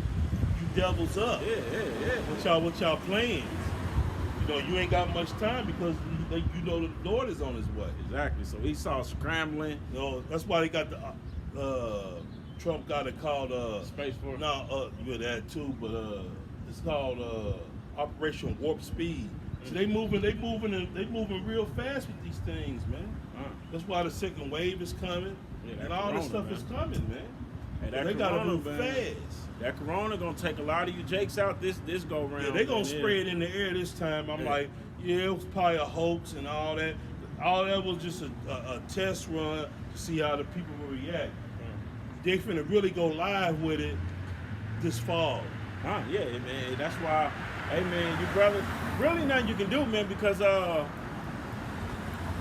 devils up. Yeah. What y'all plans? You know, you ain't got much time because you know the Lord is on his way. Exactly. So Esau scrambling. You know, that's why they got the Trump got it called Space Force. No, you had that too, but it's called Operation Warp Speed. So they moving real fast with these things, man. That's why the second wave is coming, and all this stuff is coming, man. Hey, They gotta move fast. That corona gonna take a lot of you jakes out this go round. Yeah, they gonna spray it in the air this time. I'm like, yeah, it was probably a hoax and all that. All that was just a test run to see how the people will react. They finna really go live with it this fall. Yeah, man. That's why, hey, man, you brother, really nothing you can do, man, because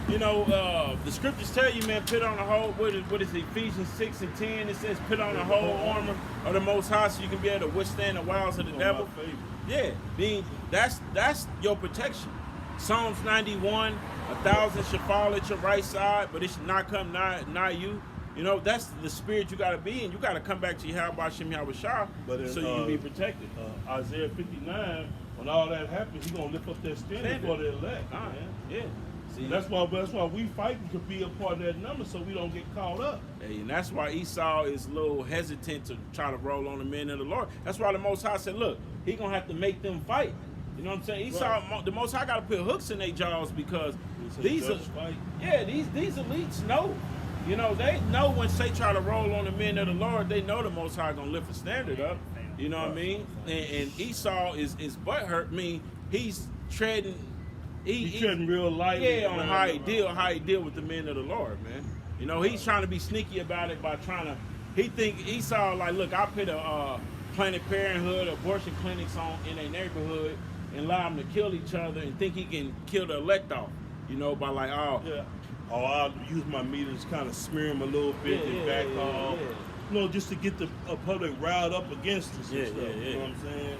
you know, the scriptures tell you, man, put on the whole, what is Ephesians 6 and 10? It says, put on the whole armor of the Most High so you can be able to withstand the wiles of the devil. Yeah, that's your protection. Psalms 91, 1,000 shall fall at your right side, but it should not come nigh you. You know, that's the spirit you got to be in. You got to come back to Yahweh Shem Yahweh Shah so you can be protected. Isaiah 59, when all that happens, he's going to lift up that standard for the elect, man. Yeah. See, that's why we fighting to be a part of that number so we don't get caught up. Hey, and that's why Esau is a little hesitant to try to roll on the men of the Lord. That's why the Most High said, look, he going to have to make them fight. You know what I'm saying? Esau, the Most High got to put hooks in their jaws because these elites know. You know, they know when they try to roll on the men of the Lord, they know the Most High going to lift a standard up. You know what I mean? And Esau is butthurt. I mean, he's treading... He's treading real light. Yeah, on how he deal with the men of the Lord, man. You know, he's trying to be sneaky about it by trying to... He think Esau, like, look, I put a Planned Parenthood, abortion clinics in a neighborhood and allow them to kill each other and think he can kill the elect off. You know, by like, I'll use my meters, kind of smear him a little bit and back off. You know, just to get the public riled up against us and stuff. You know what I'm saying?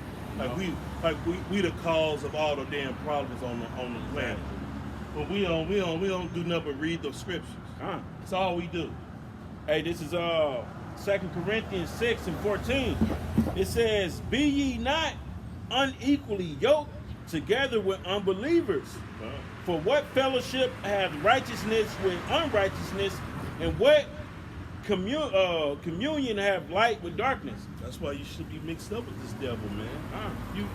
We the cause of all the damn problems on the planet. But we don't do nothing but read the scriptures. That's all we do. Hey, this is 2 Corinthians 6 and 14. It says, "Be ye not unequally yoked together with unbelievers. For what fellowship hath righteousness with unrighteousness, and what communion have light with darkness?" That's why you should be mixed up with this devil, man. You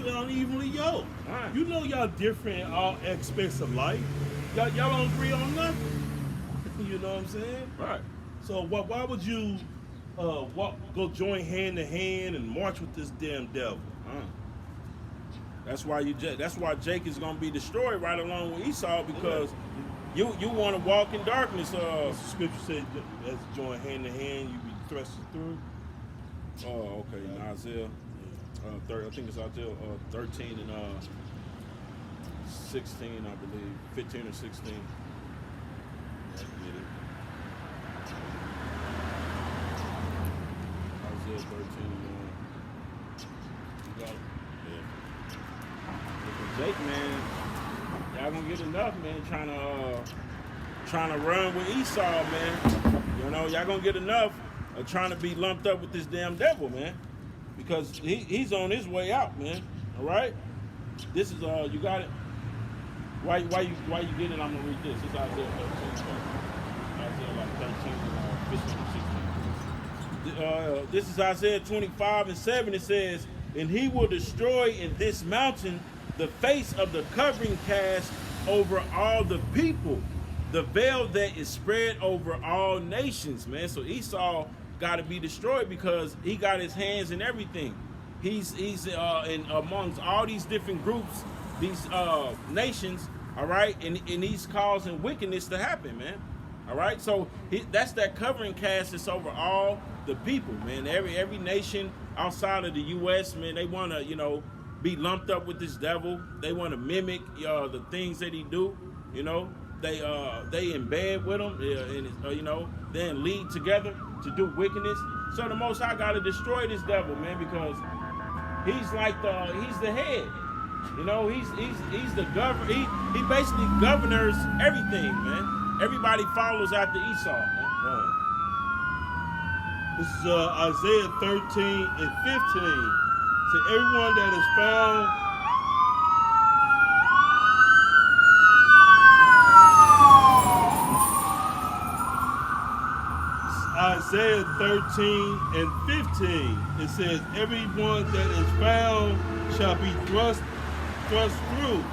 unevenly yoked. You know y'all different in all aspects of life. Y'all don't agree on nothing. You know what I'm saying? Right. So why would you go join hand to hand and march with this damn devil? That's why Jake is gonna be destroyed right along with Esau because you want to walk in darkness. The scripture says, "As join hand to hand, you be thrust through." Oh, okay. In Isaiah, I think it's Isaiah 13 and 16, I believe, 15 or 16. I get it. Isaiah 13 you got it. Jake, man, y'all gonna get enough, man, trying to run with Esau, man. You know, y'all gonna get enough of trying to be lumped up with this damn devil, man. Because he's on his way out, man. All right? This is you got it. Why you get it? I'm gonna read this. It's Isaiah 13. Isaiah like 13 15 or 16. This is Isaiah 25 and 7. It says, "And he will destroy in this mountain the face of the covering cast over all the people, the veil that is spread over all nations," man. So Esau got to be destroyed because he got his hands in everything. He's in amongst all these different groups, these nations, all right, and he's causing wickedness to happen, man. All right, so that's that covering cast that's over all the people, man. Every nation outside of the U.S., man, they want to, be lumped up with this devil. They want to mimic the things that he do. They in bed with him, and then lead together to do wickedness. So the Most High got to destroy this devil, man, because he's like he's the head. He's the governor. He basically governors everything, man. Everybody follows after Esau, man. This is Isaiah 13 and 15. To everyone that is found Isaiah 13 and 15. It says, everyone that is found shall be thrust through,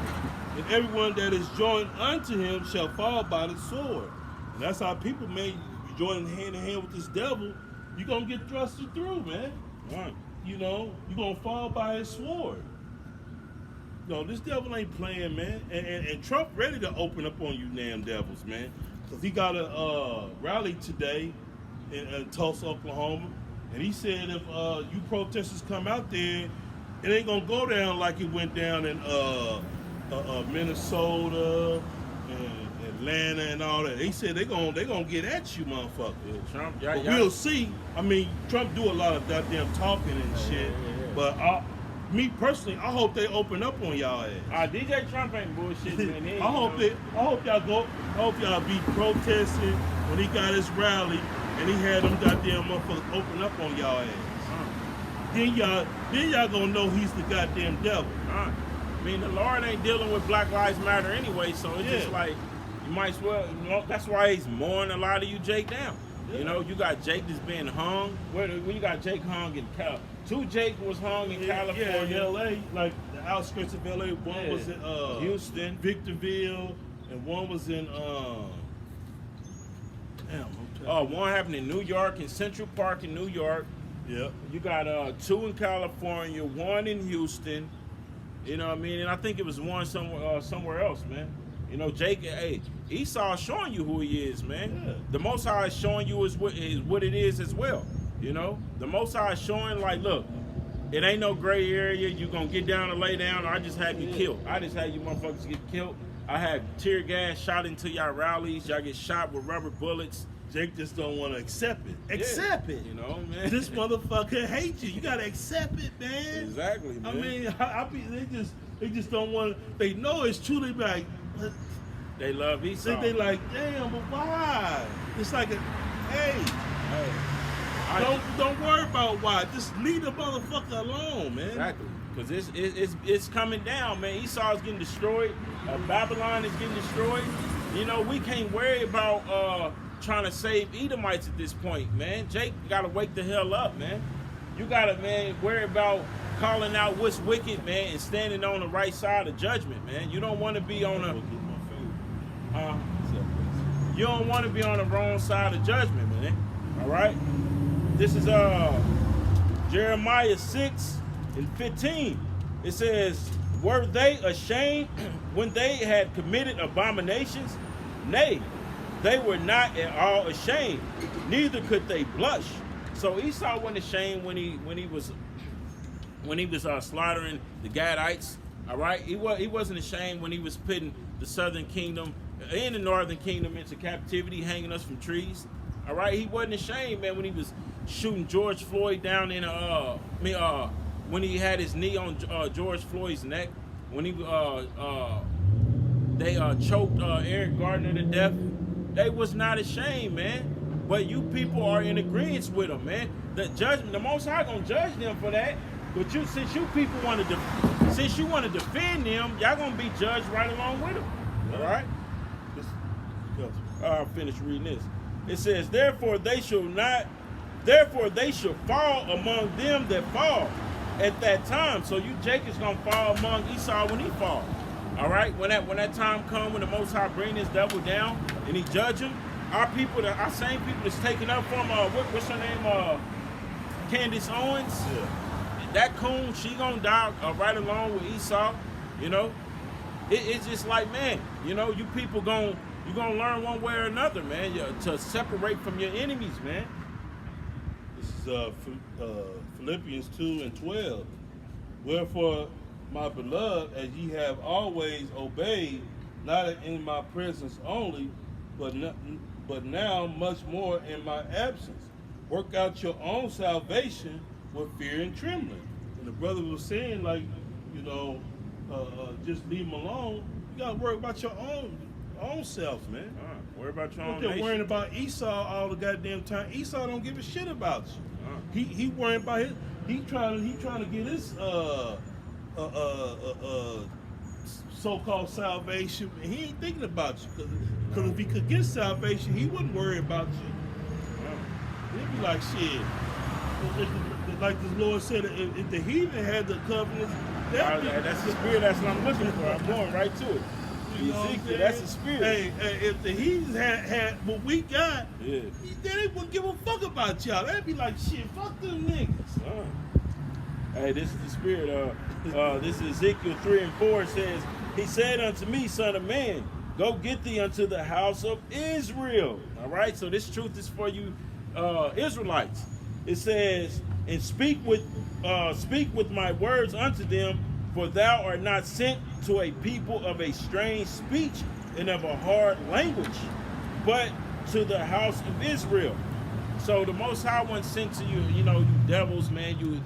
and everyone that is joined unto him shall fall by the sword. And that's how people, man, you join hand in hand with this devil, you're going to get thrusted through, man. Right. You're going to fall by his sword. This devil ain't playing, man. And Trump ready to open up on you damn devils, man. Because he got a rally today in Tulsa, Oklahoma. And he said if you protesters come out there, it ain't going to go down like it went down in Minnesota and Atlanta and all that. He said they gonna get at you, motherfucker. Yeah, Trump, but we'll see. I mean, Trump do a lot of goddamn talking and shit. Yeah. But me personally, I hope they open up on y'all ass. DJ Trump ain't bullshit, man. I hope y'all be protesting when he got his rally and he had them goddamn motherfuckers open up on y'all ass. Then y'all gonna know he's the goddamn devil. I mean, the Lord ain't dealing with Black Lives Matter anyway, so it's just like, you might as well, that's why he's mourning a lot of you Jake down. Yeah. You got Jake that's being hung. When you got Jake hung in two Jake was hung in California. Yeah, L.A., like the outskirts of L.A. One was in Houston, Victorville, and one was in one happened in New York, in Central Park in New York. Yep. You got two in California, one in Houston. You know what I mean? And I think it was one somewhere else, man. Jake, Esau is showing you who he is, man. Yeah. The Most High is showing you is what it is as well. The Most High is showing, like, look, it ain't no gray area. You gonna get down and lay down, or I just had you killed. I just had you motherfuckers get killed. I had tear gas shot into y'all rallies. Y'all get shot with rubber bullets. Jake just don't want to accept it. Accept it. Man. This motherfucker hates you. You gotta accept it, man. Exactly, man. I mean, they just don't want. They know it's true. They be like, they love Esau. They like, damn, but why? It's like hey. Don't worry about why. Just leave the motherfucker alone, man. Exactly. Because it's coming down, man. Esau is getting destroyed. Babylon is getting destroyed. We can't worry about trying to save Edomites at this point, man. Jake got to wake the hell up, man. You got to, man, worry about calling out what's wicked, man, and standing on the right side of judgment, man. You don't want to be on you don't want to be on the wrong side of judgment, man. All right? This is Jeremiah 6 and 15. It says, were they ashamed when they had committed abominations? Nay, they were not at all ashamed, neither could they blush. So Esau wasn't ashamed when he was slaughtering the Gadites. All right, he wasn't ashamed when he was putting the southern kingdom and the northern kingdom into captivity, hanging us from trees. All right, he wasn't ashamed, man, when he was shooting George Floyd down in when he had his knee on George Floyd's neck, when they choked Eric Gardner to death. They was not ashamed, man. But you people are in agreement with them, man. The Most High gonna judge them for that. But since you want to defend them, y'all gonna be judged right along with them. All right. I'll finish reading this. It says, therefore they shall fall among them that fall at that time. So Jacob's gonna fall among Esau when he falls. All right, when that time comes, when the Most High bring this devil down and he judge him, our same people that's taking up from what's her name, Candace Owens. Yeah. That coon, she gonna die right along with Esau. It's just like, man, you people gonna You're gonna learn one way or another, man, to separate from your enemies, man. This is Philippians 2:12. Wherefore, my beloved, as ye have always obeyed, not in my presence only, but now much more in my absence, work out your own salvation with fear and trembling. And the brother was saying, like, you know, just leave him alone. You gotta worry about your own self, man. Worry about your own But they're nation. worrying about Esau all the goddamn time. Esau don't give a shit about you. He worrying about his. He trying to get his so-called salvation. He ain't thinking about you because if he could get salvation, he wouldn't worry about you. He'd be like, shit. Like the Lord said, if the heathen had the covenant, That's the spirit. That's what I'm looking for. I'm going right to it. You know what I'm Ezekiel, saying? that's the spirit. Hey, if the heathens had what we got, Yeah. they wouldn't give a fuck about y'all. They'd be like, shit, fuck them niggas. Hey, this is the spirit. This is Ezekiel 3:4. It says, He said unto me, Son of man, go get thee unto the house of Israel. All right, so this truth is for you Israelites. It says, and speak with my words unto them, for thou art not sent to a people of a strange speech and of a hard language, but to the house of Israel. So the Most High one sent to you, you devils, man, you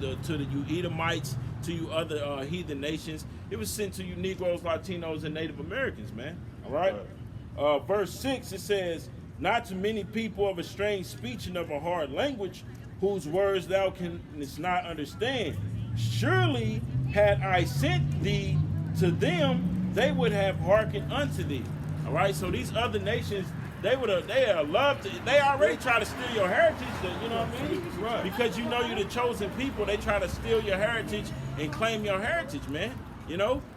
Edomites, to you other heathen nations. It was sent to you Negroes, Latinos, and Native Americans, man. All right. Verse 6, it says, not to many people of a strange speech and of a hard language, whose words thou canst not understand. Surely had I sent thee to them, they would have hearkened unto thee. All right. So these other nations, they already try to steal your heritage, you know what I mean? Right. Because you know you're the chosen people, they try to steal your heritage and claim your heritage, man.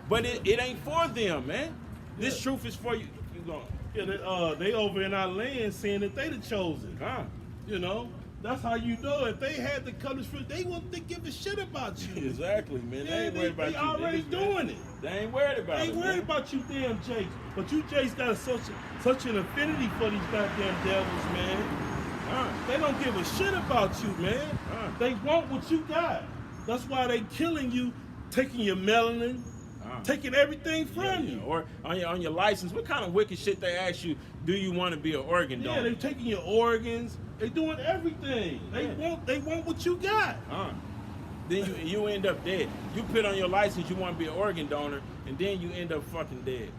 But it ain't for them, man. This truth is for you. You going? Yeah, they over in our land saying that they the chosen. That's how you know if they had the colors for they wouldn't give a shit about you. Exactly, man. They ain't worried about you. They already doing it. They ain't worried about They ain't worried about you, damn Jakes. But you Jakes got such an affinity for these goddamn devils, man. They don't give a shit about you, man. They want what you got. That's why they killing you, taking your melanin, taking everything from you. Or on your license, what kind of wicked shit they ask you? Do you want to be an organ donor? Yeah, they taking your organs. They doing everything. They want what you got. Then you end up dead. You put on your license you want to be an organ donor, and then you end up fucking dead.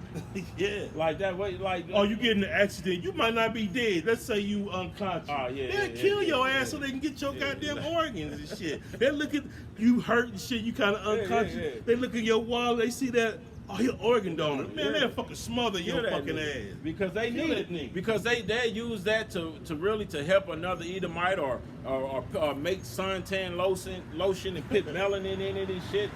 Yeah. Like that way, like. Oh, you get in an accident. You might not be dead. Let's say you unconscious. Oh, yeah. They'll kill your ass so they can get your goddamn organs and shit. They look at you hurt and shit. You kind of unconscious. They look at your wallet. They see that. Oh, you're organ donor. Man, they'll fucking smother your fucking ass. Because they need it. Because they use that to really to help another Edomite or make suntan lotion and put melanin in it and shit.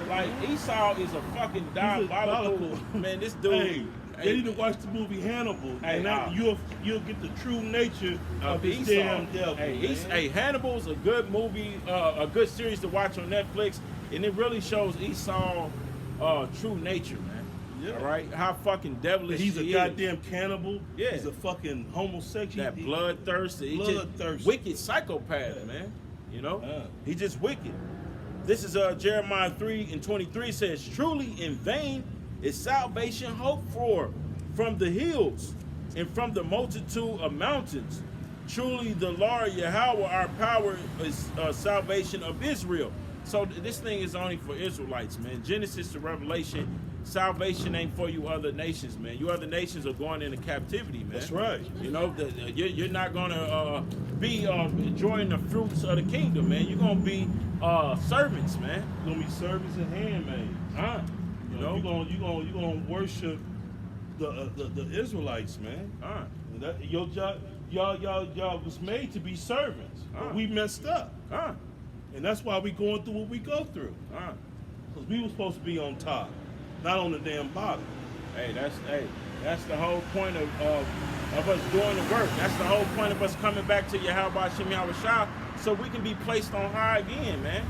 Like Esau is a fucking diabolical man. This dude. Hey, they need to watch the movie Hannibal, and now you'll get the true nature of this Esau. damn devil. Hey, Hannibal's a good movie, a good series to watch on Netflix, and it really shows Esau. True nature, man. Yeah. All right, how fucking devilish he's a he goddamn is. cannibal. Yeah, he's a fucking homosexual. That bloodthirsty, wicked psychopath, man. He's just wicked. This is Jeremiah 3:23 says, "Truly in vain is salvation hoped for from the hills and from the multitude of mountains. Truly the Lord Yahweh our power is salvation of Israel." So this thing is only for Israelites, man. Genesis to Revelation, salvation ain't for you other nations, man. You other nations are going into captivity, man. That's right. You're not going to be enjoying the fruits of the kingdom, man. You're going to be servants, man. You're going to be servants and handmaids. You're going to worship the Israelites, man. Your job, y'all was made to be servants. But we messed up. And that's why we going through what we go through. Because we were supposed to be on top, not on the damn bottom. That's the whole point of us doing the work. That's the whole point of us coming back to Yahweh Shem Yahweh Shah, so we can be placed on high again, man.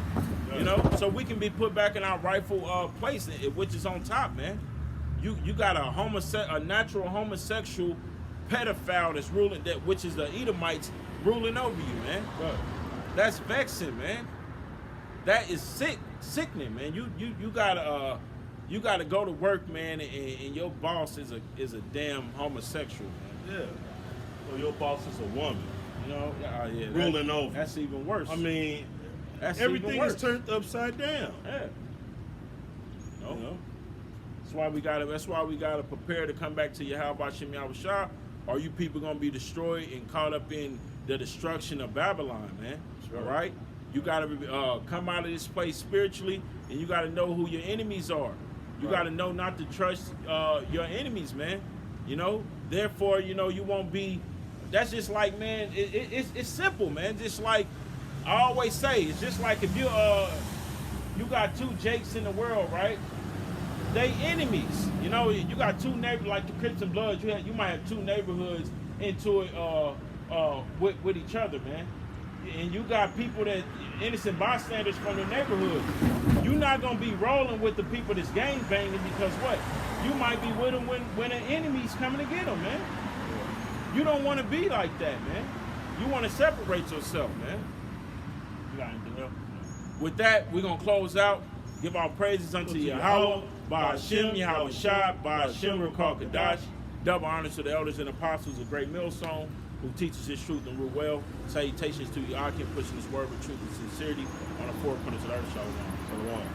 So we can be put back in our rightful place, which is on top, man. you got a natural homosexual pedophile that's ruling that, which is the Edomites ruling over you, man. Right. That's vexing, man. That is sickening, man. You gotta go to work, man, and your boss is a damn homosexual, man. Yeah. Or your boss is a woman. You know, yeah, Ruling over. That's even worse. I mean, that's everything even worse. is turned upside down. Yeah. No. You know? That's why we gotta prepare to come back to Yahweh Shem Yahushua. Are you people gonna be destroyed and caught up in the destruction of Babylon, man? Sure. All right. You gotta come out of this place spiritually, and you gotta know who your enemies are. You Right. gotta know not to trust your enemies, man. You know. Therefore, you know you won't be. That's just like, man. It's simple, man. Just like I always say, it's just like if you got two Jakes in the world, right? They enemies. You know, you got two neighbors like the Crips and Bloods. You might have two neighborhoods into it with each other, man. And you got people that innocent bystanders from the neighborhood. You're not gonna be rolling with the people that's gang banging because what? You might be with them when an enemy's coming to get them, man. You don't want to be like that, man. You want to separate yourself, man. You got anything else? With that, we're gonna close out. Give our praises unto Yahweh, by Hashem, Yahweh Shai, by Hashem, Rakal Kadash. Double honors to the elders and apostles of Great Millstone, who teaches his truth and rule well. Salutations to Yakim, pushing his word with truth and sincerity on the four corners of the earth. Shalom. Shalom.